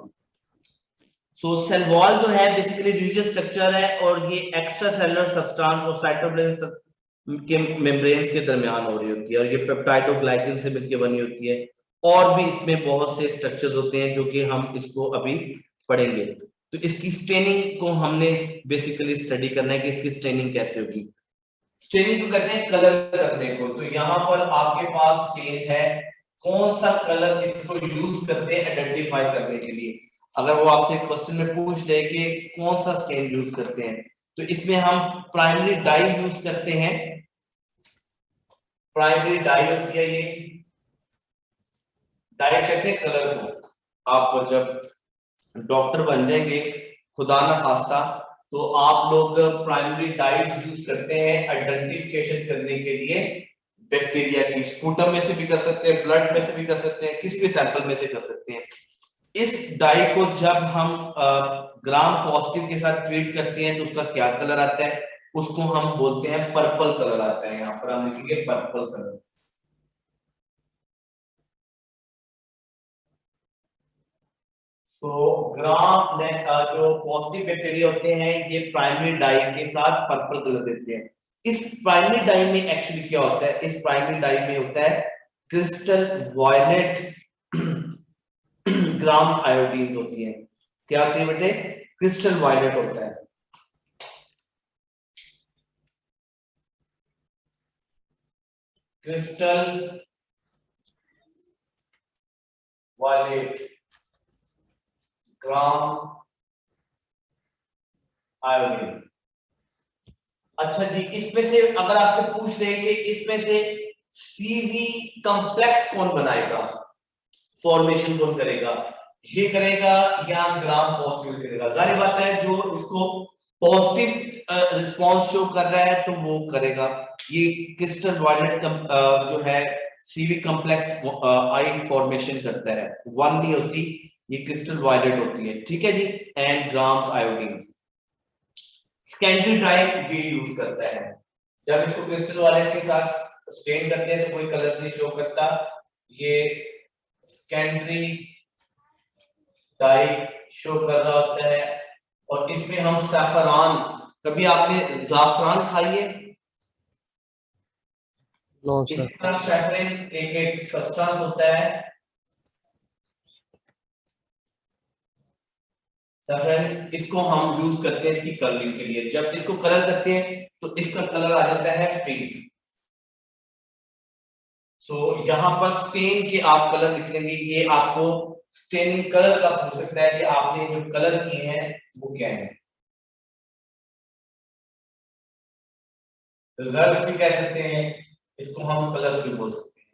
सो सेल वॉल जो है बेसिकली रिजिड स्ट्रक्चर है, और ये एक्स्ट्रा सेलुलर सब्सटेंस और साइटोप्लाज्म के मेम्ब्रेन के दरमियान हो रही होती है, और ये पेप्टाइड और ग्लाइसिन से मिलकर बनी होती है। और भी इसमें बहुत से स्ट्रक्चर्स होते हैं जो कि हम इसको अभी पढ़ेंगे। तो इसकी स्टेनिंग को हमने बेसिकली स्टडी करना है कि इसकी स्टेनिंग कैसे होगी। स्टेनिंग को कहते हैं कलर करने को। तो यहाँ पर आपके पास स्टेन है, कौन सा कलर इसको यूज करते हैं आइडेंटिफाई करने के लिए। अगर वो आपसे क्वेश्चन में पूछ दे कि कौन सा स्टेन यूज करते हैं, तो इसमें हम प्राइमरी डाई यूज करते हैं। प्राइमरी डाई होती है, ये डाई कहते हैं कलर को। आप जब डॉक्टर बन जाएंगे खुदा ना खास्ता, तो आप लोग प्राइमरी डाइट यूज करते हैं आइडेंटिफिकेशन करने के लिए बैक्टीरिया की। स्पूटम में से भी कर सकते हैं, ब्लड में से भी कर सकते हैं, किसी भी सैंपल में से कर सकते हैं। इस डाई को जब हम ग्राम पॉजिटिव के साथ ट्रीट करते हैं तो उसका क्या कलर आता है, उसको हम बोलते हैं पर्पल कलर आता है। यहाँ पर हम लिखेंगे पर्पल कलर। तो ग्राम में जो पॉजिटिव बैक्टीरिया होते हैं ये प्राइमरी डाई के साथ पर्पल कलर देते हैं। इस प्राइमरी डाई में एक्चुअली क्या होता है, इस प्राइमरी डाई में होता है क्रिस्टल वायलेट ग्राम आयोडीन होती है। क्या होती है बेटे? क्रिस्टल वायलेट होता है। क्रिस्टल वायलेट ग्राम आयोडीन। अच्छा जी, इसमें से अगर आपसे पूछ ले कि इसमें से CV कॉम्प्लेक्स कौन बनाएगा, फॉर्मेशन कौन करेगा, ये करेगा या ग्राम पॉजिटिव करेगा? जाहिर बात है जो इसको पॉजिटिव रिस्पांस शो कर रहा है तो वो करेगा। ये क्रिस्टल वायलेट जो है CV कॉम्प्लेक्स आयन फॉर्मेशन करता है, वन नहीं होती, ये क्रिस्टल वायलेट होती है, ठीक है जी। And Gram's iodine secondary dye ये यूज करता है, जब इसको क्रिस्टल वायलेट के साथ स्टेन करते हैं तो कोई कलर नहीं शो करता, ये सेकेंडरी डाई शो कर रहा होता है। और इसमें हम सैफरान, कभी आपने जाफरान खाई है? नो इस सर। तरह सैफरन एक सब्सटेंस होता है, सैफरन, इसको हम यूज करते हैं इसकी कलरिंग के लिए। जब इसको कलर करते हैं तो इसका कलर आ जाता है पिंक। सो यहाँ पर स्टेन के आप कलर लिख लेंगे, ये आपको स्टेनिंग कलर का पूछ सकता है कि आपने जो कलर किए हैं वो क्या है। रिजल्ट्स भी कह सकते हैं, इसको हम कलर्स भी बोल सकते हैं।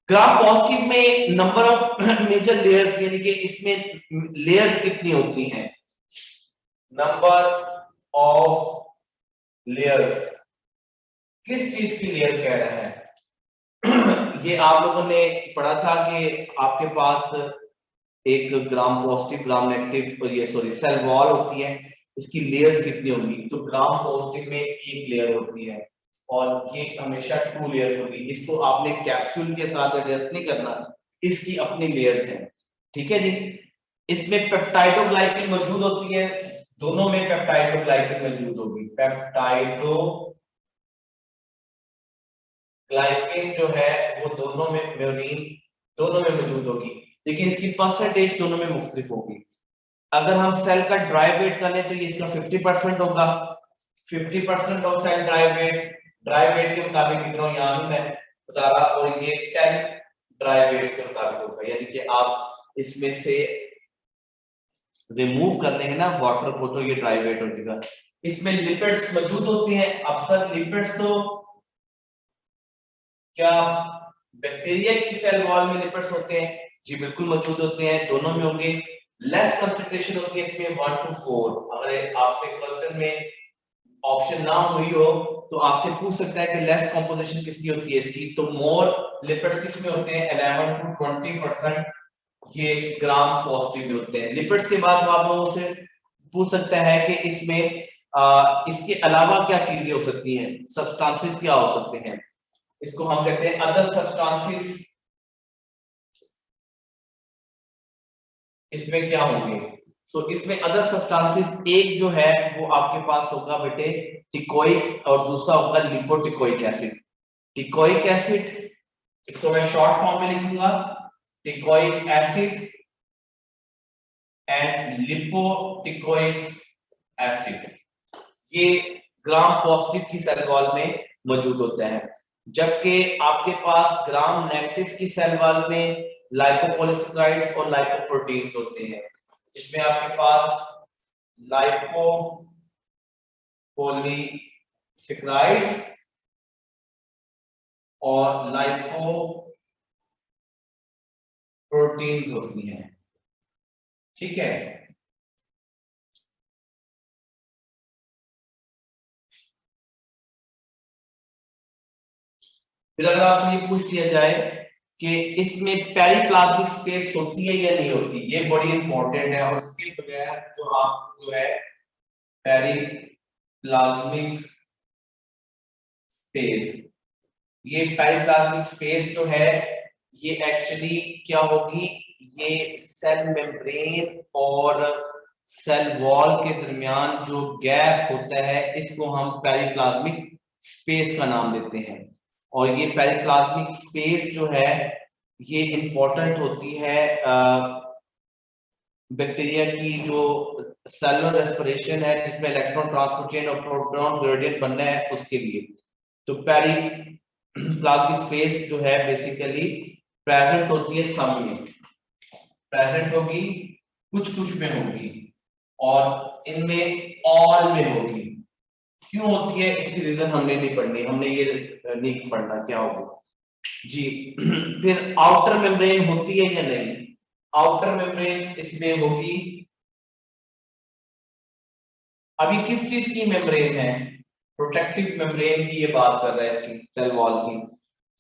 ग्राफ पॉजिटिव में नंबर ऑफ मेजर लेयर्स, यानी कि इसमें लेयर्स कितनी होती हैं, नंबर ऑफ लेयर्स, किस चीज की लेयर कह रहा है? ये आप लोगों ने पढ़ा था कि आपके पास एक ग्राम पॉजिटिव ग्राम नेगेटिव और ये सॉरी सेल वॉल होती है, इसकी लेयर्स कितनी होंगी? तो ग्राम पॉजिटिव में एक लेयर होती है और ये हमेशा 2 लेयर्स होगी। इसको आपने कैप्सूल के साथ एडजस्ट नहीं करना, इसकी अपनी लेयर्स हैं, ठीक है जी। इसमें पेप्टाइडोग्लाइकिन मौजूद होती है, दोनों में पेप्टाइडोग्लाइकिन मौजूद होगी। पेप्टाइडोग्लाइकिन जो है वो दोनों में, म्यूरिन दोनों में मौजूद होगी, लेकिन इसकी परसेंटेज दोनों में मुख्तलिफ होगी। अगर हम सेल का ड्राई वेट कर लें तो ये इसका 50% होगा, 50% ऑफ सेल ड्राई वेट के मुताबिक लिख रहा हूं यहाँ भी मैं बता रहा, और ये 10 ड्राई वेट के मुताबिक होगा, यानी कि आप इसमें से रिमूव कर लेंगे ना वाटर को तो ये ड्राई वेट हो जाएगा। इसमें लिपिड्स मौजूद होती हैं। अब सर लिपिड्स तो क्या बैक्टीरिया की सेल वॉल में लिपिड्स होते हैं? जी बिल्कुल मौजूद होते हैं, दोनों में होंगे। लेस कंसंट्रेशन होती है इसमें 1 to 4। अगर आपसे क्वेश्चन में ऑप्शन ना हुई हो तो आपसे पूछ सकता है कि लेस कंपोजिशन किसकी होती है इसकी, तो मोर लिपिड्स किसमें होते हैं? 11 to 20% ये ग्राम पॉजिटिव में होते हैं। लिपिड्स के बाद वो आप लोगों से पूछ सकता है कि इसमें इसके अलावा क्या चीजें हो सकती हैं, सब्सटेंसेस क्या हो सकते हैं? इसको हम कहते हैं अदर सब्सटेंसेस। इसमें क्या होंगे? सो इसमें अदर सब्सटेंसेस एक जो है वो आपके पास होगा बेटे टिकोइक, और दूसरा होगा लिपोटिकोइक एसिड। टिकोइक एसिड, इसको मैं शॉर्ट फॉर्म में लिखूंगा टिकोइक एसिड एंड लिपोटिकोइक एसिड। ये ग्राम पॉजिटिव की सेल वॉल में मौजूद होता है, जबकि आपके पास ग्राम नेगेटिव की सेल वॉल में लाइपोपॉलीसेकेराइड्स और लाइपोप्रोटीन्स होते हैं। इसमें आपके पास लाइपोपॉलीसेकेराइड्स और लाइपोप्रोटीन्स होती हैं, ठीक है। फिर अगर आपसे ये पूछ लिया जाए कि इसमें पेरिप्लाज्मिक स्पेस होती है या नहीं होती, ये बड़ी इंपॉर्टेंट है, और इसके बगैर जो आप जो है पेरिप्लाज्मिक स्पेस, ये पेरिप्लाज्मिक स्पेस जो है ये एक्चुअली क्या होगी, ये सेल मेम्ब्रेन और सेल वॉल के दरमियान जो गैप होता है इसको हम पेरिप्लाज्मिक स्पेस का नाम देते हैं। और ये पेरिप्लाज्मिक स्पेस जो है ये इंपॉर्टेंट होती है बैक्टीरिया की जो सेलुलर रेस्पिरेशन है, जिसमें इलेक्ट्रॉन ट्रांसपोर्ट चेन और प्रोटॉन ग्रेडियंट बनना है उसके लिए। तो पेरिप्लाज्मिक स्पेस जो है बेसिकली प्रेजेंट होती है सम में, प्रेजेंट होगी, कुछ में होगी, और इनमें ऑल में होगी। क्यों होती है इसकी रीजन हमने नहीं पढ़नी, हमने ये नहीं पढ़ना क्या होगा जी। फिर आउटर मेम्ब्रेन होती है या नहीं, आउटर मेम्ब्रेन इसमें होगी। अभी किस चीज की मेम्ब्रेन है, प्रोटेक्टिव मेम्ब्रेन की ये बात कर रहा है इसकी, सेल वॉल की।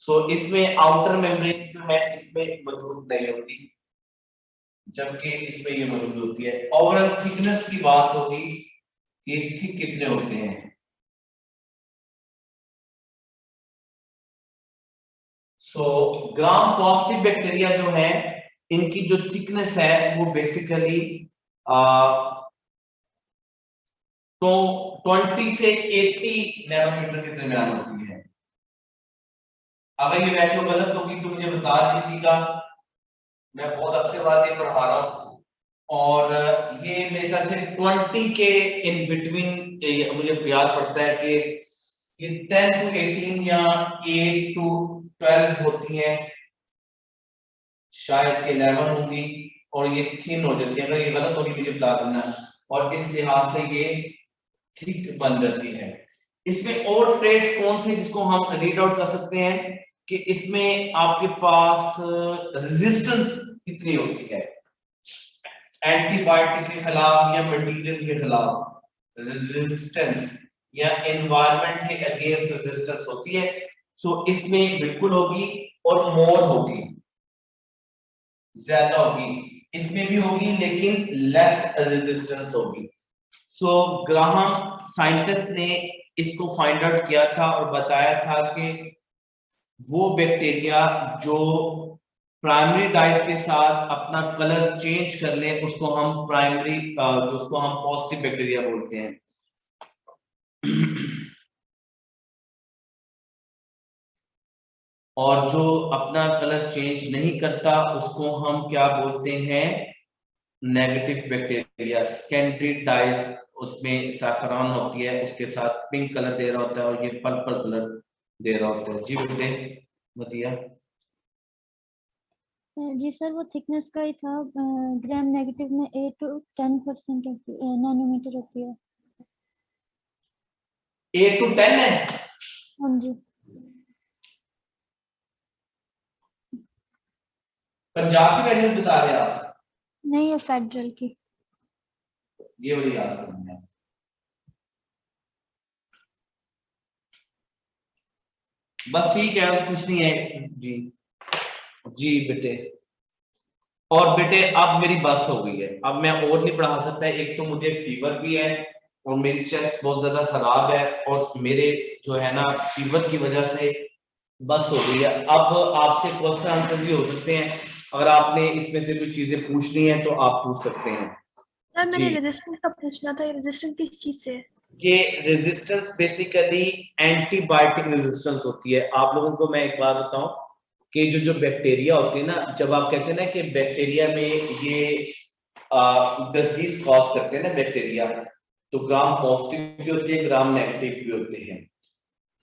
सो इसमें आउटर मेम्ब्रेन जो है इसमें मौजूद नहीं होती, जबकि इसमें ये मौजूद होती है। ओवरऑल थिकनेस की बात होगी, ये थिक कितने होते हैं। सो ग्राम पॉजिटिव बैक्टीरिया जो है इनकी जो थिकनेस है वो बेसिकली तो 20 से 80 नैनोमीटर के दरमियान होती है। अगर ये वैल्यू गलत होगी तो मुझे बता दीजिएगा, मैं बहुत अच्छे बात ये पढ़ा रहा हूँ। और ये मेरे ख्याल से 20 के इन बिटवीन मुझे याद पड़ता है कि ये 10 to 18 या 8 to 12 होती हैं, शायद के 11 होंगी, और ये थिन हो जाती है। अगर ये गलत होगी मुझे बता देना, और इस लिहाज से ये थिक बन जाती है। इसमें और ट्रेड्स कौन से जिसको हम रीड आउट कर सकते हैं कि इसमें आपके पास रेजिस्टेंस कितनी होती है एंटीबायोटिक के खिलाफ या मटेरियल के खिलाफ, रेजिस्टेंस या एनवायरनमेंट के अगेंस्ट रेजिस्टेंस होती है। सो इसमें बिल्कुल होगी और मोर होगी, ज्यादा होगी, इसमें भी होगी लेकिन लेस रेजिस्टेंस होगी। सो ग्राहम साइंटिस्ट ने इसको फाइंड आउट किया था और बताया था कि वो बैक्टीरिया जो प्राइमरी डाइस के साथ अपना कलर चेंज कर ले उसको हम प्राइमरी जिसको हम पॉजिटिव बैक्टीरिया बोलते हैं। और जो अपना कलर चेंज नहीं करता उसको हम क्या बोलते हैं, नेगेटिव बैक्टीरिया। सेकेंडरी डाइस उसमें सैफरान होती है, उसके साथ पिंक कलर दे रहा होता है और ये पर्पल कलर दे रहा होता है। जी बेटे बताइए। जी सर, वो थिकनेस का ही था, ग्राम नेगेटिव में 8 to 10% होती है, नैनोमीटर होती है। 8 to 10 है? हाँ जी। पंजाब की वैल्यू बता रहे आप? नहीं, ये फेडरल की। ये वाली याद करनी है। बस ठीक है, कुछ नहीं है जी। जी बेटे, और बेटे अब मेरी बस हो गई है, अब मैं और नहीं पढ़ा सकता। एक तो मुझे फीवर भी है और मेरी चेस्ट बहुत ज्यादा खराब है और मेरे जो है ना फीवर की वजह से बस हो गई है। अब आपसे क्वेश्चन आंसर भी हो सकते हैं, अगर आपने इसमें से कोई चीजें पूछनी है तो आप पूछ सकते हैं। सर मैंने जी। रेजिस्टेंस का पूछना था, ये रेजिस्टेंस किस चीज से है? ये रेजिस्टेंस बेसिकली एंटीबायोटिक रेजिस्टेंस होती है। आप लोगों को मैं एक बात बताऊं कि जो बैक्टीरिया होती है ना, जब आप कहते हैं ना कि बैक्टीरिया में ये डिजीज कॉज करते हैं ना बैक्टीरिया, तो ग्राम पॉजिटिव भी होती है, ग्राम नेगेटिव भी होते हैं।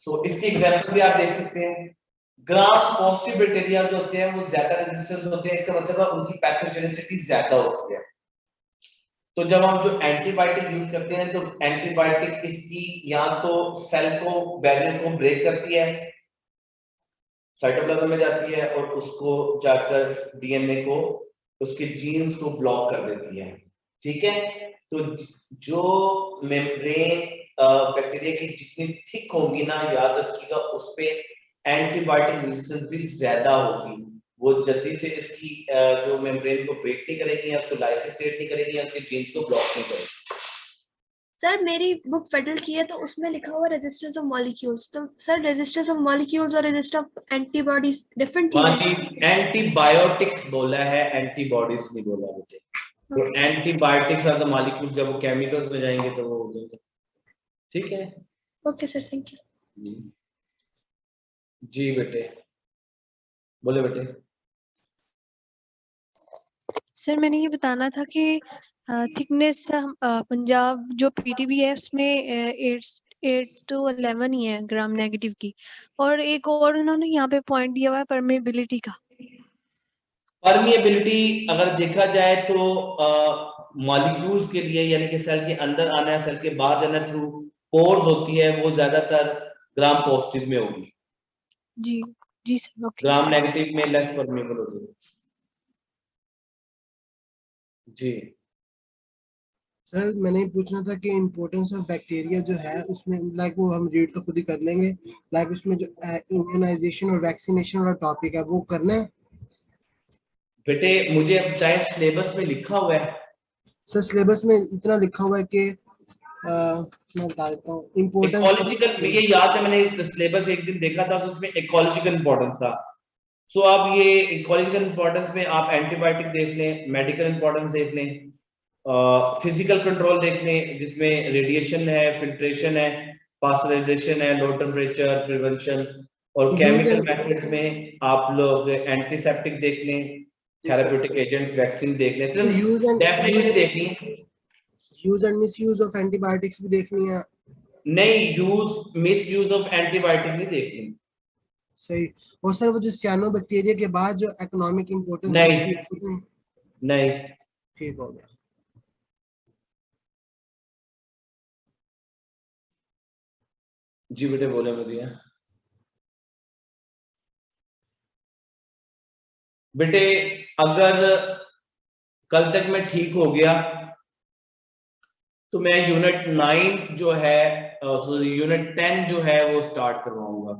सो इसकी एग्जांपल भी आप देख सकते हैं। ग्राम पॉजिटिव बैक्टीरिया जो होते हैं वो ज्यादा रेजिस्टेंस होते हैं, इसका मतलब है उनकी पैथोजेनिसिटी ज्यादा होती है। तो जब हम जो एंटीबायोटिक यूज करते हैं तो एंटीबायोटिक इसकी या तो सेल को बैरियर को ब्रेक करती है, साइटोप्लाज्म में जाती है और उसको जाकर डीएनए को उसके जीन्स को ब्लॉक कर देती है। ठीक है, तो जो मेम्ब्रेन बैक्टीरिया की जितनी थिक होगी ना, याद रखिएगा उस पे एंटीबायोटिक रेजिस्टेंस भी ज्यादा होगी। वो जल्दी से इसकी जो मेम्ब्रेन को ब्रेक नहीं करेगी या उसको लाइसिस क्रिएट नहीं करेगी या उसके जीन्स को ब्लॉक नहीं करेगी। सर मेरी बुक फेडरल की है तो उसमें लिखा हुआ रेजिस्टेंस ऑफ मॉलिक्यूल्स, तो सर रेजिस्टेंस ऑफ मॉलिक्यूल्स और रेजिस्टेंस ऑफ एंटीबॉडीज डिफरेंट चीजें हैं। जी, एंटीबायोटिक्स बोला है, एंटीबॉडीज नहीं बोला बेटे। तो एंटीबायोटिक्स आर द मॉलिक्यूल, जब वो केमिकल्स में जाएंगे तो वो हो जाएगा। ठीक है, ओके सर, थैंक यू। जी बेटे, बोले बेटे। सर मैंने ये बताना था कि थिकनेस पंजाब जो पीटीबी है उसमें 8 to 11 ही है ग्राम नेगेटिव की, और एक और उन्होंने यहाँ पे पॉइंट दिया हुआ है परमेबिलिटी का। परमिएबिलिटी अगर देखा जाए तो मॉलिक्यूल्स के लिए, यानी कि सेल के अंदर आना है, सेल के बाहर जाना थ्रू पोर्स होती है वो ज्यादातर ग्राम पॉजिटिव में होगी, जी जी सर, ओके। ग्राम नेगेटिव में लेस परमेबल होगी। जी सर मैंने ये पूछना था कि इम्पोर्टेंस ऑफ बैक्टीरिया जो है उसमें लाइक वो हम रीड तो खुद ही कर लेंगे, लाइक उसमें जो इम्यूनाइजेशन और वैक्सीनेशन वाला टॉपिक है वो करना है। बेटे मुझे अब चाहे सिलेबस में लिखा हुआ है, सर सिलेबस में इतना लिखा हुआ है कि मैं बता देता हूँ इम्पोर्टेंस। इकोलॉजिकल, ये याद है मैंने सिलेबस एक दिन देखा था तो उसमें इकोलॉजिकल इंपॉर्टेंस था। सो अब ये इकोलॉजिकल इंपॉर्टेंस में आप एंटीबायोटिक देख लें, मेडिकल इंपॉर्टेंस देख लें, फिजिकल कंट्रोल देख लें जिसमें रेडिएशन है, फिल्ट्रेशन है, पास्चराइजेशन है, लो टेम्परेचर प्रिवेंशन, और केमिकल मेथड में आप लोग एंटीसेप्टिक देख लें, थेराप्यूटिक एजेंट, वैक्सीन देख लें, सिर्फ डेफिनेशन देखनी है। Use and misuse of antibiotics भी देखनी है। नहीं, use miss use of antibiotic नहीं देखनी। सही। और सर वो जो सियानोबैक्टीरिया के बाद जो इकोनॉमिक इंपोर्टेंस नहीं नहीं ठीक हो गया। जी बेटे बोले मुझे बेटे, अगर कल तक मैं ठीक हो गया तो मैं यूनिट 9 जो है सॉरी यूनिट 10 जो है वो स्टार्ट करवाऊंगा।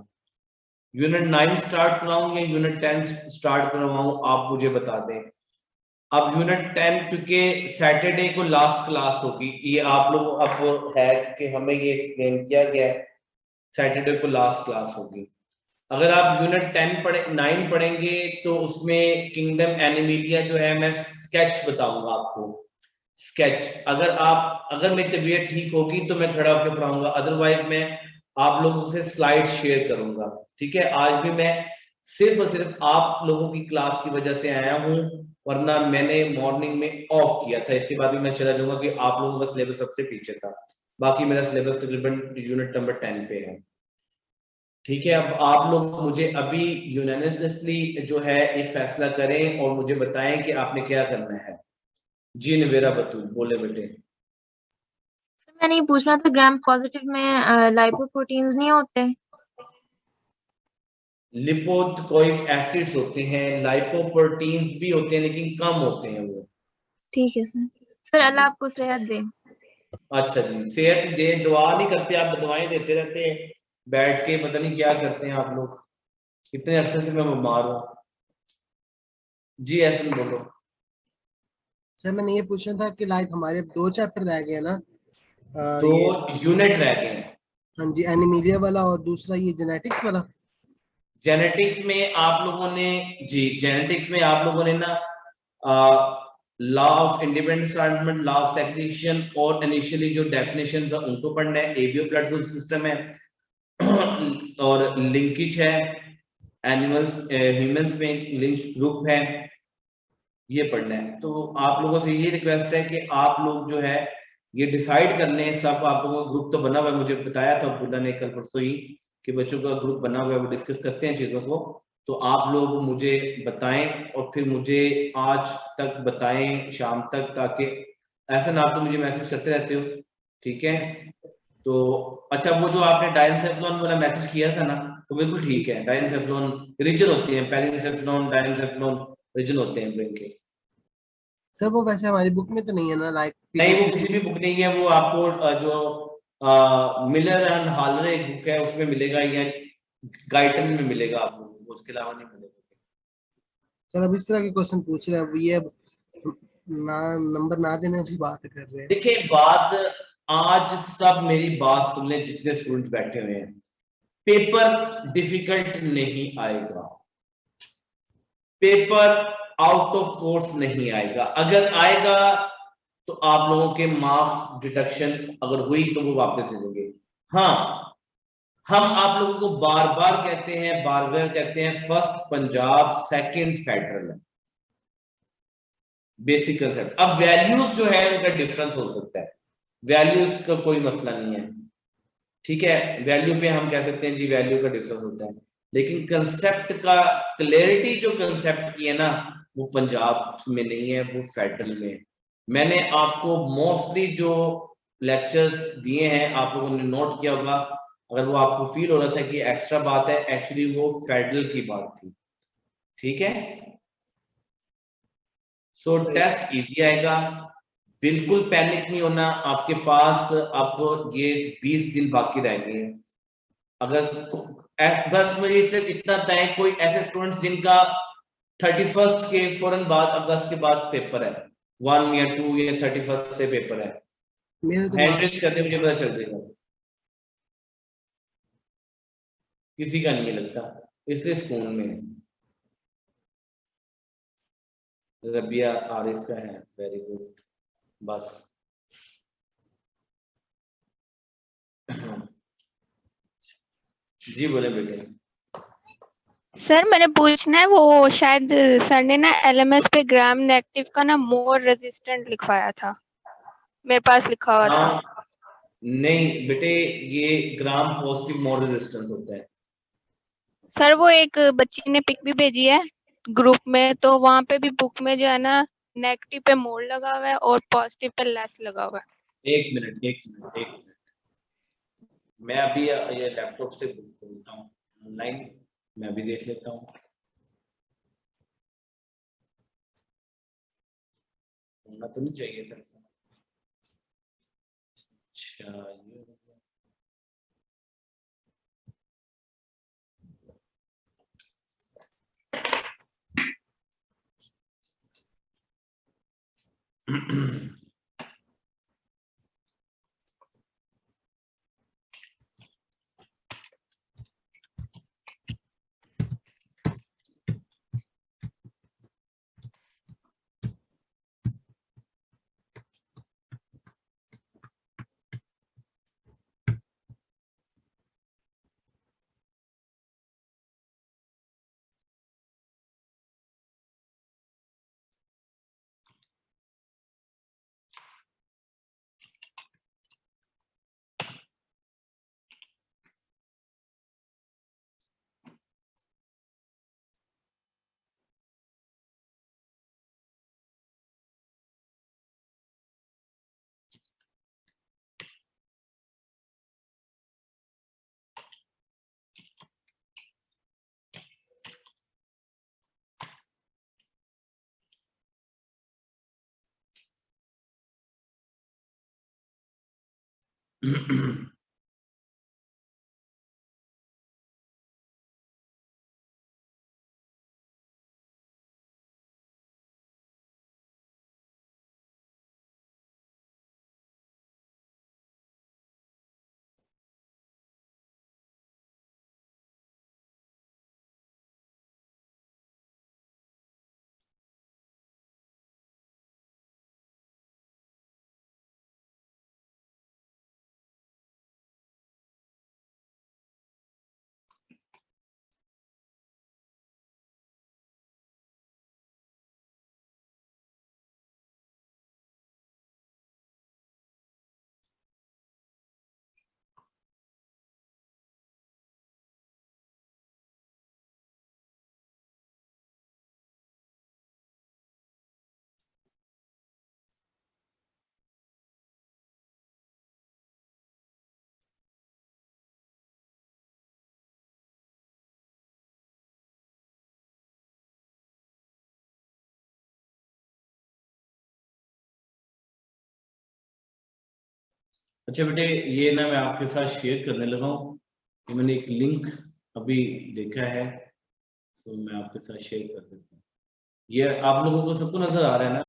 यूनिट 9 स्टार्ट कराऊं या यूनिट 10 स्टार्ट करवाऊं, आप मुझे बता दें। अब यूनिट 10 क्योंकि सैटरडे को लास्ट क्लास होगी, ये आप लोग अब है कि हमें ये एक्सप्लेन किया गया है सैटरडे को लास्ट क्लास होगी। अगर आप यूनिट 9 पढ़ेंगे तो उसमें किंगडम एनिमिलिया जो है मैं स्केच बताऊंगा आपको, स्केच। अगर मेरी तबीयत ठीक होगी तो मैं खड़ा होकर पढ़ाऊंगा, अदरवाइज मैं आप लोगों से स्लाइड शेयर करूंगा। ठीक है, आज भी मैं सिर्फ और सिर्फ आप लोगों की क्लास की वजह से आया हूँ, वरना मैंने मॉर्निंग में ऑफ किया था। इसके बाद भी मैं चला जाऊंगा कि आप लोगों का सिलेबस सबसे पीछे था, बाकी मेरा सिलेबस तकरीबन यूनिट नंबर 10 पे है। ठीक है, अब आप लोग मुझे अभी यूनानिमसली जो है एक फैसला करें और मुझे बताएं कि आपने क्या करना है। जी नवेरा बतूल बोले बेटे। मैंने ये पूछना था, ग्राम पॉजिटिव में लाइपोप्रोटीन्स नहीं होते? लिपोइक एसिड्स होते हैं, लाइपोप्रोटीन्स भी होते हैं लेकिन कम होते हैं वो। ठीक है सर। सर अल्लाह आपको सेहत दे। अच्छा जी, सेहत दे, दुआ नहीं करते आप, दुआएं देते रहते हैं बैठ के, पता नहीं क्या करते हैं आप लोग। कितने अरसे से मैं बीमार हूँ। जी ऐसे बोलो। सर मैंने ये पूछना था कि लाइक हमारे 2 चैप्टर रह गए ना, तो ये यूनिट रह गए हैं। हाँ जी, एनीमिलिया वाला और दूसरा ये जेनेटिक्स वाला। जेनेटिक्स में आप लोगों ने, जी जेनेटिक्स में आप लोगों ने ना law of independent arrangement, law of segregation और इनिशियली जो डेफिनेशन था उनको पढ़ना है। एबीओ ब्लड ग्रुप सिस्टम है और लिंकेज है, एनिमल्स ह्यूमंस में लिंक ग्रुप है, ये पढ़ना है। तो आप लोगों से ये रिक्वेस्ट है कि आप लोग जो है ये डिसाइड कर लें। सब आप लोगों का ग्रुप तो बना हुआ है, मुझे बताया था अब्दुल्ला ने कल परसों ही कि बच्चों का ग्रुप बना हुआ है, वो डिस्कस करते हैं चीजों को। तो आप लोग मुझे बताएं और फिर मुझे आज तक बताएं शाम तक, ताकि ऐसा ना आप तो मुझे मैसेज करते रहते हो। ठीक है, तो अच्छा वो जो आपने डायनसेफ्लॉन वाला मैसेज किया था ना, तो बिल्कुल ठीक है। डायनसेफ्लॉन रीजन होती है, पेरिनसेफ्लॉन डायनसेफ्लॉन रीजन होते हैं ब्रेन के। सर वो वैसे हमारी बुक में तो नहीं है ना, लाइक नहीं वो किसी भी बुक नहीं है, वो आपको जो मिलर एंड हालर एक बुक है उसमें मिलेगा, या गाइटन में मिलेगा आप लोगों को, उसके अलावा नहीं मिलेगा। सर अब इस तरह के क्वेश्चन पूछ रहे हैं, अब ये ना नंबर ना देने की बात कर रहे हैं। देखिए बात, आज सब मेरी बात सुन लें जितने स्टूडेंट्स बैठे हुए हैं, पेपर डिफिकल्ट नहीं आएगा, पेपर आउट ऑफ कोर्स नहीं आएगा। अगर आएगा तो आप लोगों के मार्क्स डिडक्शन अगर हुई तो वो वापस दे देंगे। हाँ, हम आप लोगों को बार बार कहते हैं फर्स्ट पंजाब सेकंड फेडरल है, बेसिक कंसेप्ट। अब वैल्यूज जो है उनका डिफरेंस हो सकता है, वैल्यूज का कोई मसला नहीं है। ठीक है, वैल्यू पे हम कह सकते हैं जी वैल्यू का डिफरेंस होता है, लेकिन कंसेप्ट का क्लैरिटी जो कंसेप्ट की है ना, वो पंजाब में नहीं है, वो फेडरल में है। मैंने आपको मोस्टली जो लेक्चर्स दिए हैं, आप लोगों ने नोट किया होगा। अगर वो आपको फील हो रहा था कि एक्स्ट्रा बात है, एक्चुअली वो फेडरल की बात थी, ठीक है। सो टेस्ट इजी आएगा, बिल्कुल पैनिक नहीं होना। आपके पास अब ये 20 दिन बाकी रह गए हैं। अगर बस मुझे सिर्फ इतना बताएं, कोई ऐसे स्टूडेंट्स जिनका 31st के फौरन बाद, अगस्त के बाद पेपर है, 1 या 2 या 31st से पेपर है, मेरे तो हैंड रेज करने मुझे पता चल जाएगा। किसी का नहीं लगता, इसलिए स्कूल में रबिया आरिफ का है, वेरी गुड। बस जी बोले बेटे। सर मैंने पूछना है, वो शायद सर ने ना एलएमएस पे ग्राम नेगेटिव का ना मोर रेजिस्टेंट लिखवाया था, मेरे पास लिखा हुआ था। नहीं बेटे, ये ग्राम पॉजिटिव मोर रेजिस्टेंस होता है। सर वो एक बच्ची ने पिक भी भेजी है ग्रुप में, तो वहाँ पे भी बुक में जो है ना नेगेटिव पे मोर लगा हुआ है और पॉजिटिव पे लेस लगा हुआ है। एक मिनट, मैं अभी ये लैपटॉप से बोलता हूँ ऑनलाइन, मैं अभी देख लेता हूँ। होना तो नहीं चाहिए था ऐसा। अच्छा ये हो गया। अच्छा बेटे, ये ना मैं आपके साथ शेयर करने लगा हूँ, ये मैंने एक लिंक अभी देखा है, तो मैं आपके साथ शेयर कर देता हूँ। ये आप लोगों को सबको नजर आ रहा है ना?